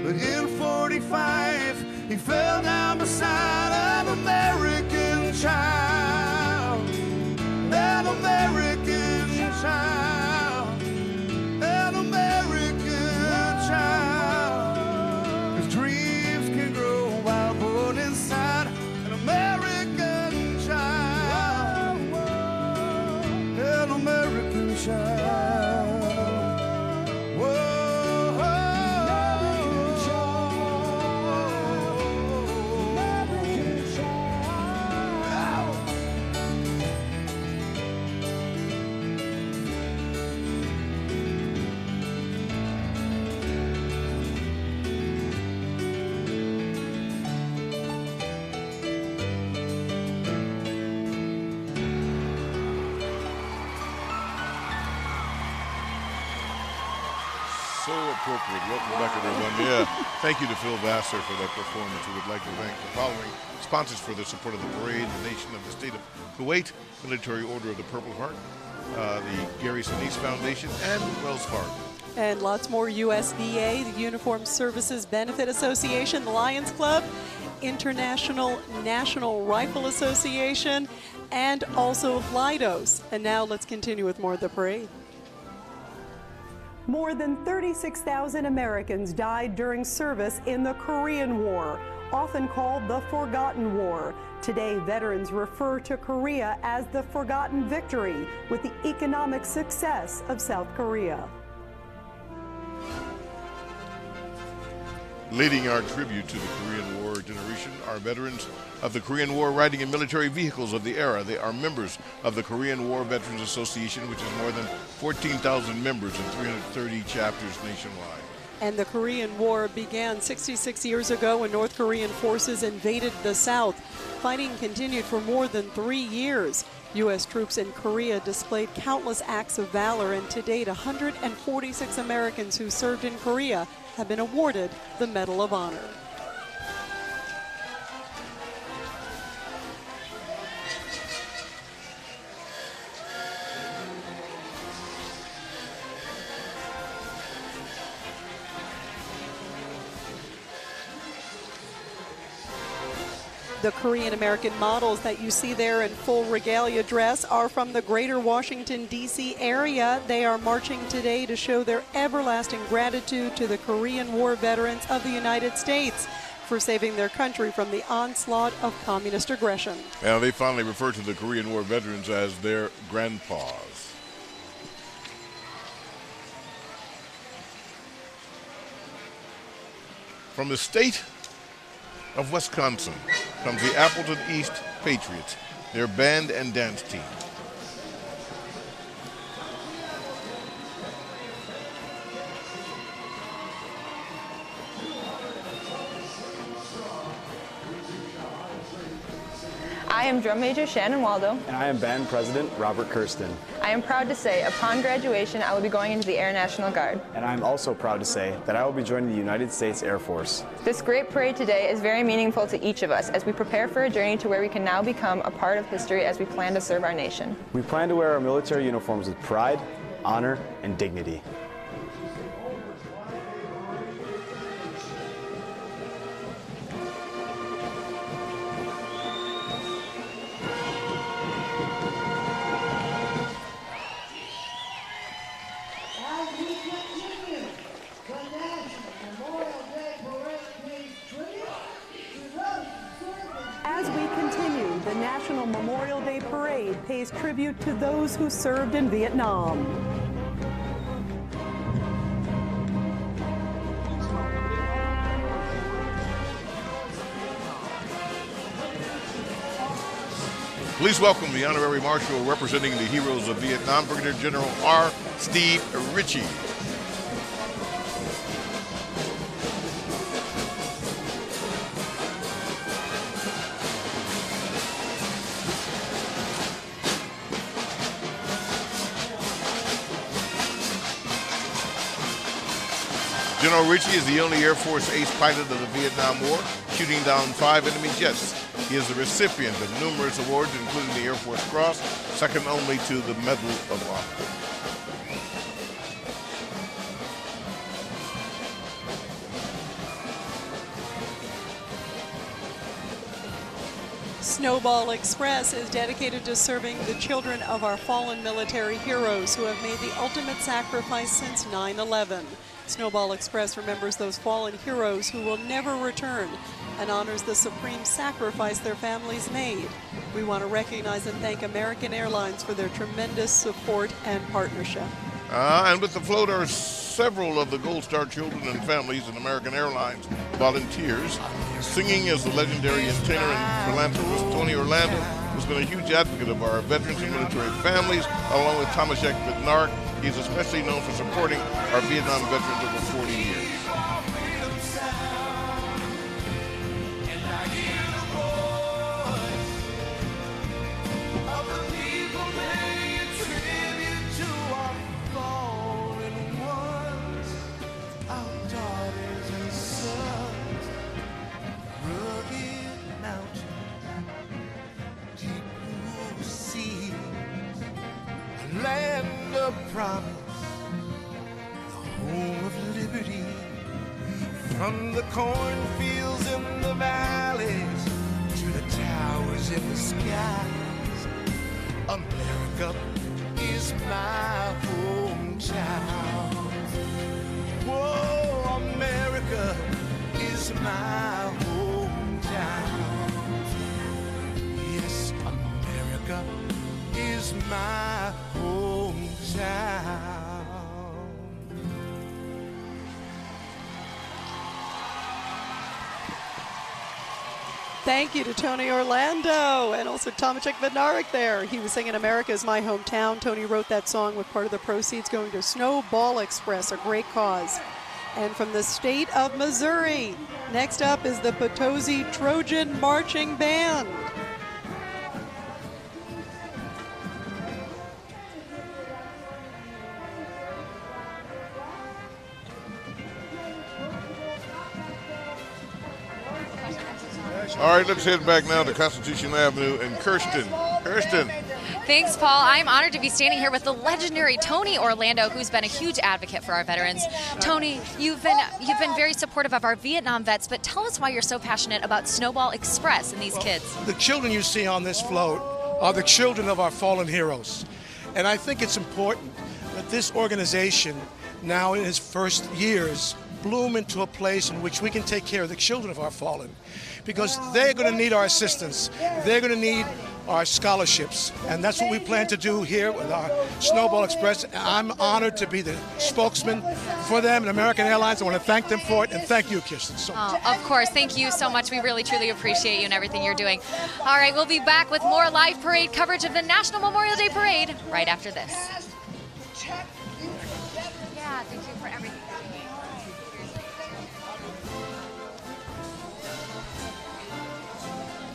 but in 45 he fell down beside an American child, an American child, an American child. 'Cause dreams can grow while born inside an American child, an American child. Whoa. So appropriate. Welcome back, everyone. Yeah, thank you to Phil Vassar for that performance. We would like to thank the following sponsors for the support of the parade: the nation of the state of Kuwait, Military Order of the Purple Heart, the Gary Sinise Foundation, and Wells Fargo. And lots more: USVA, the Uniformed Services Benefit Association, the Lions Club, International National Rifle Association, and also Leidos. And now let's continue with more of the parade. More than 36,000 Americans died during service in the Korean War, often called the Forgotten War. Today, veterans refer to Korea as the Forgotten Victory, with the economic success of South Korea. Leading our tribute to the Korean War generation are veterans of the Korean War riding in military vehicles of the era. They are members of the Korean War Veterans Association, which has more than 14,000 members and 330 chapters nationwide. And the Korean War began 66 years ago when North Korean forces invaded the South. Fighting continued for more than 3 years. U.S. troops in Korea displayed countless acts of valor, and to date, 146 Americans who served in Korea have been awarded the Medal of Honor. The Korean American models that you see there in full regalia dress are from the greater Washington, D.C. area. They are marching today to show their everlasting gratitude to the Korean War veterans of the United States for saving their country from the onslaught of communist aggression. And they finally refer to the Korean War veterans as their grandpas. From the state of Wisconsin comes the Appleton East Patriots, their band and dance team. I am drum major Shannon Waldo. And I am band president Robert Kirsten. I am proud to say, upon graduation, I will be going into the Air National Guard. And I am also proud to say that I will be joining the United States Air Force. This great parade today is very meaningful to each of us as we prepare for a journey to where we can now become a part of history as we plan to serve our nation. We plan to wear our military uniforms with pride, honor, and dignity. Memorial Day Parade pays tribute to those who served in Vietnam. Please welcome the Honorary Marshal representing the heroes of Vietnam, Brigadier General R. Steve Ritchie. General Ritchie is the only Air Force ace pilot of the Vietnam War, shooting down 5 enemy jets. He is the recipient of numerous awards, including the Air Force Cross, second only to the Medal of Honor. Snowball Express is dedicated to serving the children of our fallen military heroes who have made the ultimate sacrifice since 9/11. Snowball Express remembers those fallen heroes who will never return and honors the supreme sacrifice their families made. We want to recognize and thank American Airlines for their tremendous support and partnership. And with the float are several of the Gold Star children and families in American Airlines volunteers. Singing is the legendary tenor and philanthropist Tony Orlando, who's been a huge advocate of our veterans and military families, along with Tomaszek Bednarek. He's especially known for supporting our Vietnam veterans over 40 years. Land of promise, the home of liberty. From the cornfields in the valleys to the towers in the skies, America is my hometown. Whoa, America is my hometown. Yes, America is my hometown. Thank you to Tony Orlando and also Tomaszek Bednarek there. He was singing America is My Hometown. Tony wrote that song with part of the proceeds going to Snowball Express, a great cause. And from the state of Missouri, next up is the Potosi Trojan Marching Band. All right, let's head back now to Constitution Avenue and Kirsten. Thanks, Paul. I'm honored to be standing here with the legendary Tony Orlando, who's been a huge advocate for our veterans. Tony, you've been very supportive of our Vietnam vets, but tell us why you're so passionate about Snowball Express and these kids. The children you see on this float are the children of our fallen heroes. And I think it's important that this organization, now in its first years, bloom into a place in which we can take care of the children of our fallen, because they're going to need our assistance. They're going to need our scholarships, and that's what we plan to do here with our Snowball Express. I'm honored to be the spokesman for them and American Airlines. I want to thank them for it, and thank you, Kirsten. Of course, thank you so much. We really, truly appreciate you and everything you're doing. All right, we'll be back with more live parade coverage of the National Memorial Day Parade right after this. Yeah, thank you for everything.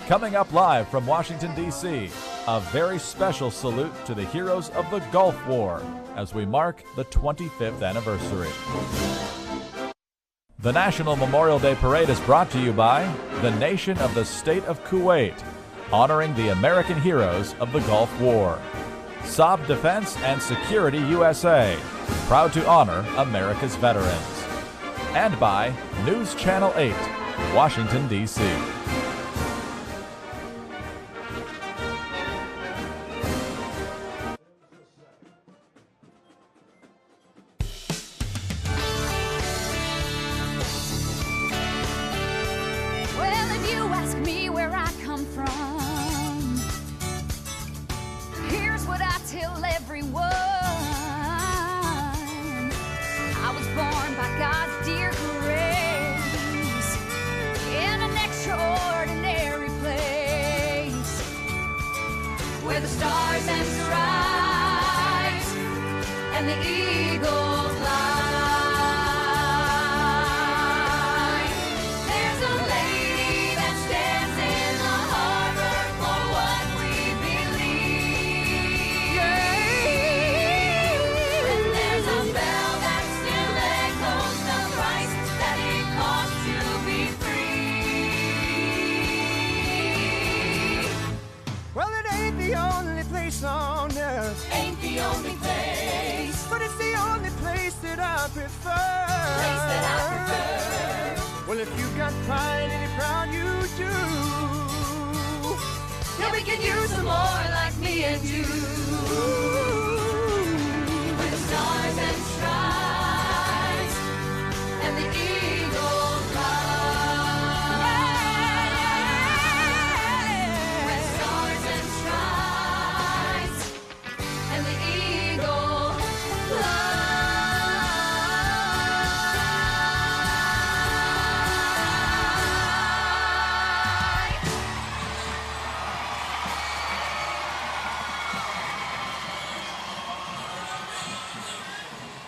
Coming up live from Washington, D.C., a very special salute to the heroes of the Gulf War as we mark the 25th anniversary. The National Memorial Day Parade is brought to you by the nation of the state of Kuwait, honoring the American heroes of the Gulf War. Saab Defense and Security USA, proud to honor America's veterans. And by News Channel 8, Washington, D.C. Well, if you got pride and you're proud, you do. Yeah, we can use some more like me and you. With the stars and stripes and the eagle fly. With stars and stripes and the eagle fly.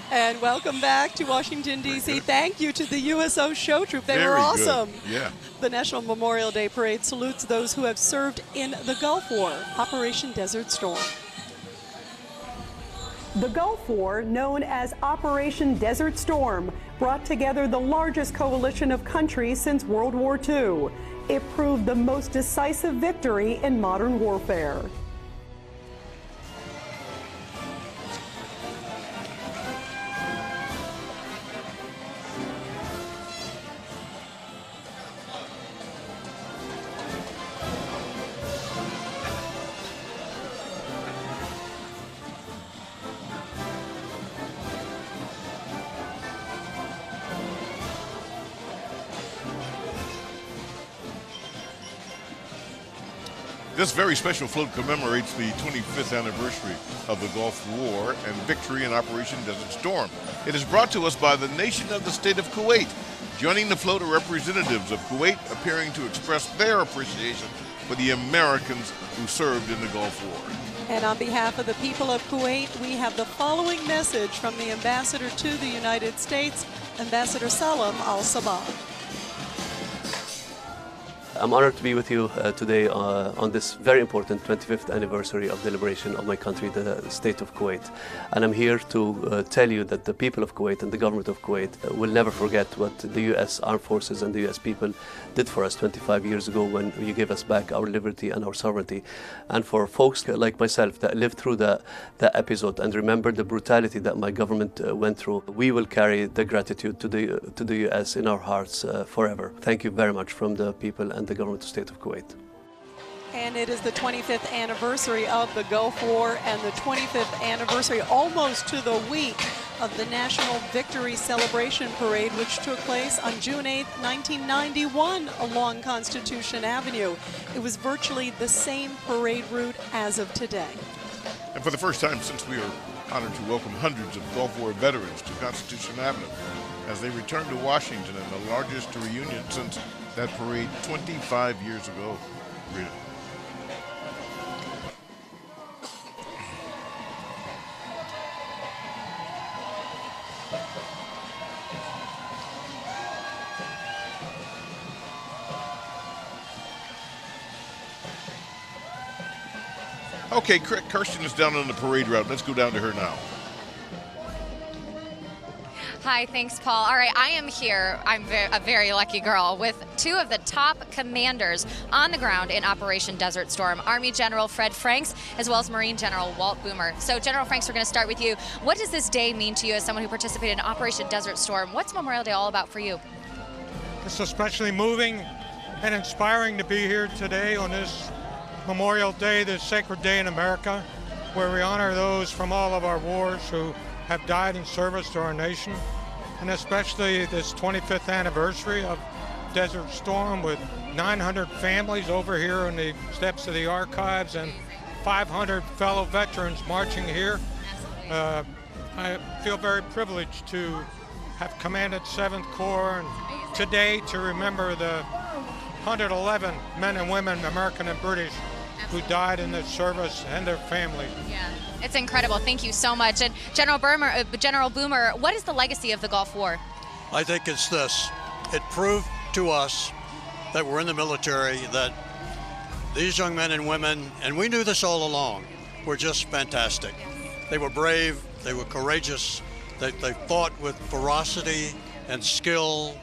And welcome back to Washington, D.C. Thank you to the USO Show Troop. They Very were awesome. Good. Yeah. The National Memorial Day Parade salutes those who have served in the Gulf War, Operation Desert Storm. The Gulf War, known as Operation Desert Storm, brought together the largest coalition of countries since World War II. It proved the most decisive victory in modern warfare. This very special float commemorates the 25th anniversary of the Gulf War and victory in Operation Desert Storm. It is brought to us by the nation of the state of Kuwait. Joining the float are representatives of Kuwait appearing to express their appreciation for the Americans who served in the Gulf War. And on behalf of the people of Kuwait, we have the following message from the ambassador to the United States, Ambassador Salam Al-Sabah. I'm honored to be with you today on this very important 25th anniversary of the liberation of my country, the state of Kuwait. And I'm here to tell you that the people of Kuwait and the government of Kuwait will never forget what the U.S. Armed Forces and the U.S. people did for us 25 years ago when you gave us back our liberty and our sovereignty. And for folks like myself that lived through that episode and remember the brutality that my government went through, we will carry the gratitude to the U.S. in our hearts forever. Thank you very much from the people and the government of the state of Kuwait. And it is the 25th anniversary of the Gulf War and the 25th anniversary, almost to the week, of the National Victory Celebration Parade, which took place on June 8, 1991 along Constitution Avenue. It was virtually the same parade route as of today. And for the first time since we are honored to welcome hundreds of Gulf War veterans to Constitution Avenue as they return to Washington in the largest reunion since that parade 25 years ago. Rita. Okay, Kirsten is down on the parade route. Let's go down to her now. Hi, thanks, Paul. All right, I am here. I'm a very lucky girl with two of the top commanders on the ground in Operation Desert Storm, Army General Fred Franks, as well as Marine General Walt Boomer. So, General Franks, we're going to start with you. What does this day mean to you as someone who participated in Operation Desert Storm? What's Memorial Day all about for you? It's especially moving and inspiring to be here today on this Memorial Day, this sacred day in America, where we honor those from all of our wars who have died in service to our nation, and especially this 25th anniversary of Desert Storm with 900 families over here on the steps of the archives and 500 fellow veterans marching here. I feel very privileged to have commanded 7th Corps and today to remember the 111 men and women, American and British, who died in the service and their families. Yeah, it's incredible. Thank you so much. And General Boomer, what is the legacy of the Gulf War? I think it's this. It proved to us that we're in the military, that these young men and women, and we knew this all along, were just fantastic. They were brave, they were courageous, they fought with ferocity and skill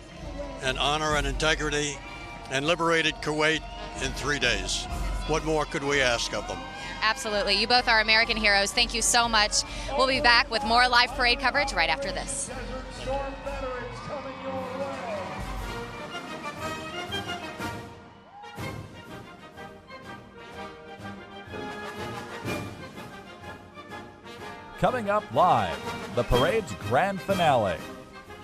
and honor and integrity and liberated Kuwait in 3 days. What more could we ask of them? Absolutely. You both are American heroes. Thank you so much. We'll be back with more live parade coverage right after this. Coming up live, the parade's grand finale.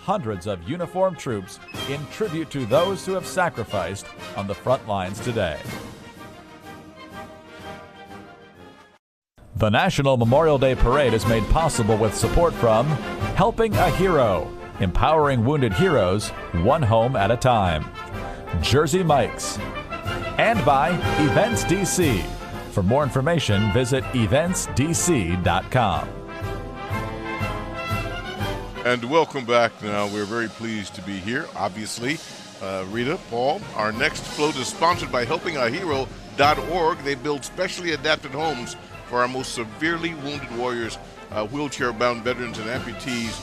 Hundreds of uniformed troops in tribute to those who have sacrificed on the front lines today. The National Memorial Day Parade is made possible with support from Helping a Hero, empowering wounded heroes one home at a time, Jersey Mike's, and by Events DC. For more information, visit eventsdc.com. And welcome back now. We're very pleased to be here, obviously. Rita, Paul, our next float is sponsored by helpingahero.org. They build specially adapted homes for our most severely wounded warriors, wheelchair-bound veterans and amputees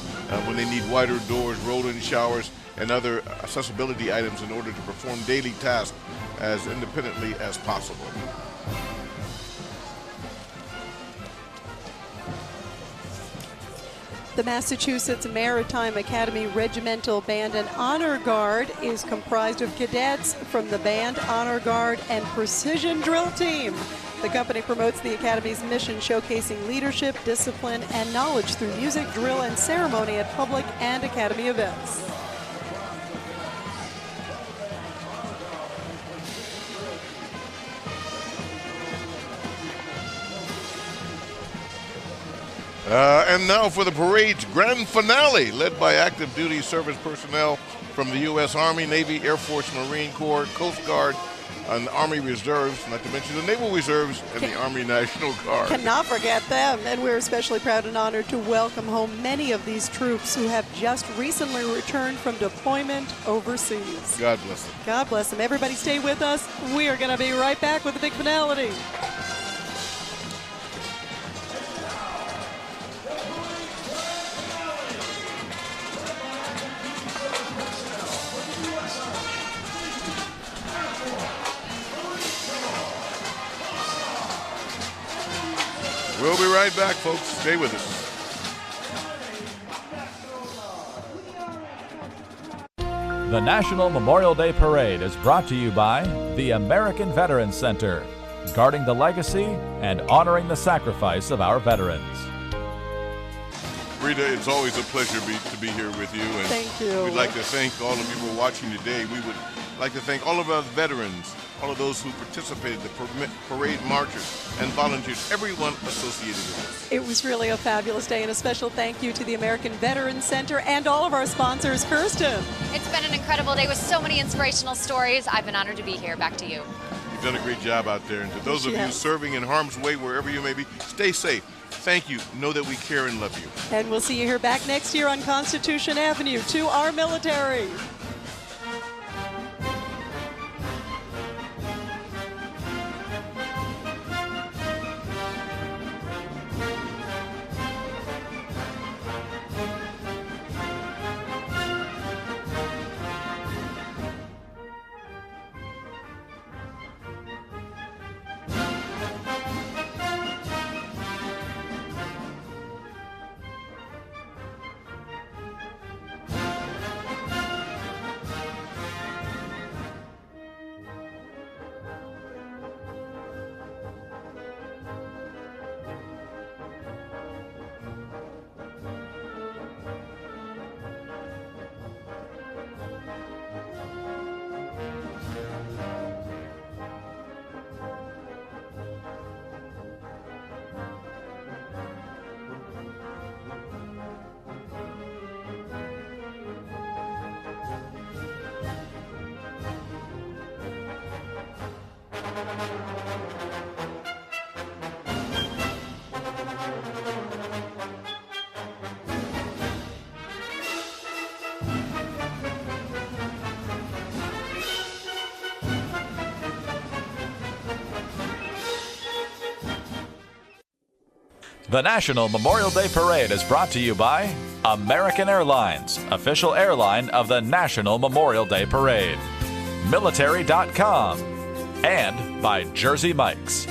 when they need wider doors, roll-in showers, and other accessibility items in order to perform daily tasks as independently as possible. The Massachusetts Maritime Academy Regimental Band and Honor Guard is comprised of cadets from the Band, Honor Guard, and Precision Drill Team. The company promotes the Academy's mission, showcasing leadership, discipline, and knowledge through music, drill, and ceremony at public and Academy events. And now for the parade's grand finale, led by active duty service personnel from the U.S. Army, Navy, Air Force, Marine Corps, Coast Guard, on the Army Reserves, not to mention the Naval Reserves and the Army National Guard. Cannot forget them. And we're especially proud and honored to welcome home many of these troops who have just recently returned from deployment overseas. God bless them. God bless them. Everybody stay with us. We are going to be right back with the big finality. We'll be right back, folks. Stay with us. The National Memorial Day Parade is brought to you by the American Veterans Center, guarding the legacy and honoring the sacrifice of our veterans. Rita, it's always a pleasure to be here with you. And thank you. We'd like to thank all of you for watching today. We would like to thank all of our veterans, all of those who participated, the parade marchers and volunteers, everyone associated with this. It was really a fabulous day, and a special thank you to the American Veterans Center and all of our sponsors. Kirsten. It's been an incredible day with so many inspirational stories. I've been honored to be here. Back to you. You've done a great job out there. And to those of you serving in harm's way, wherever you may be, stay safe. Thank you. Know that we care and love you. And we'll see you here back next year on Constitution Avenue. To our military. The National Memorial Day Parade is brought to you by American Airlines, official airline of the National Memorial Day Parade, Military.com, and by Jersey Mike's.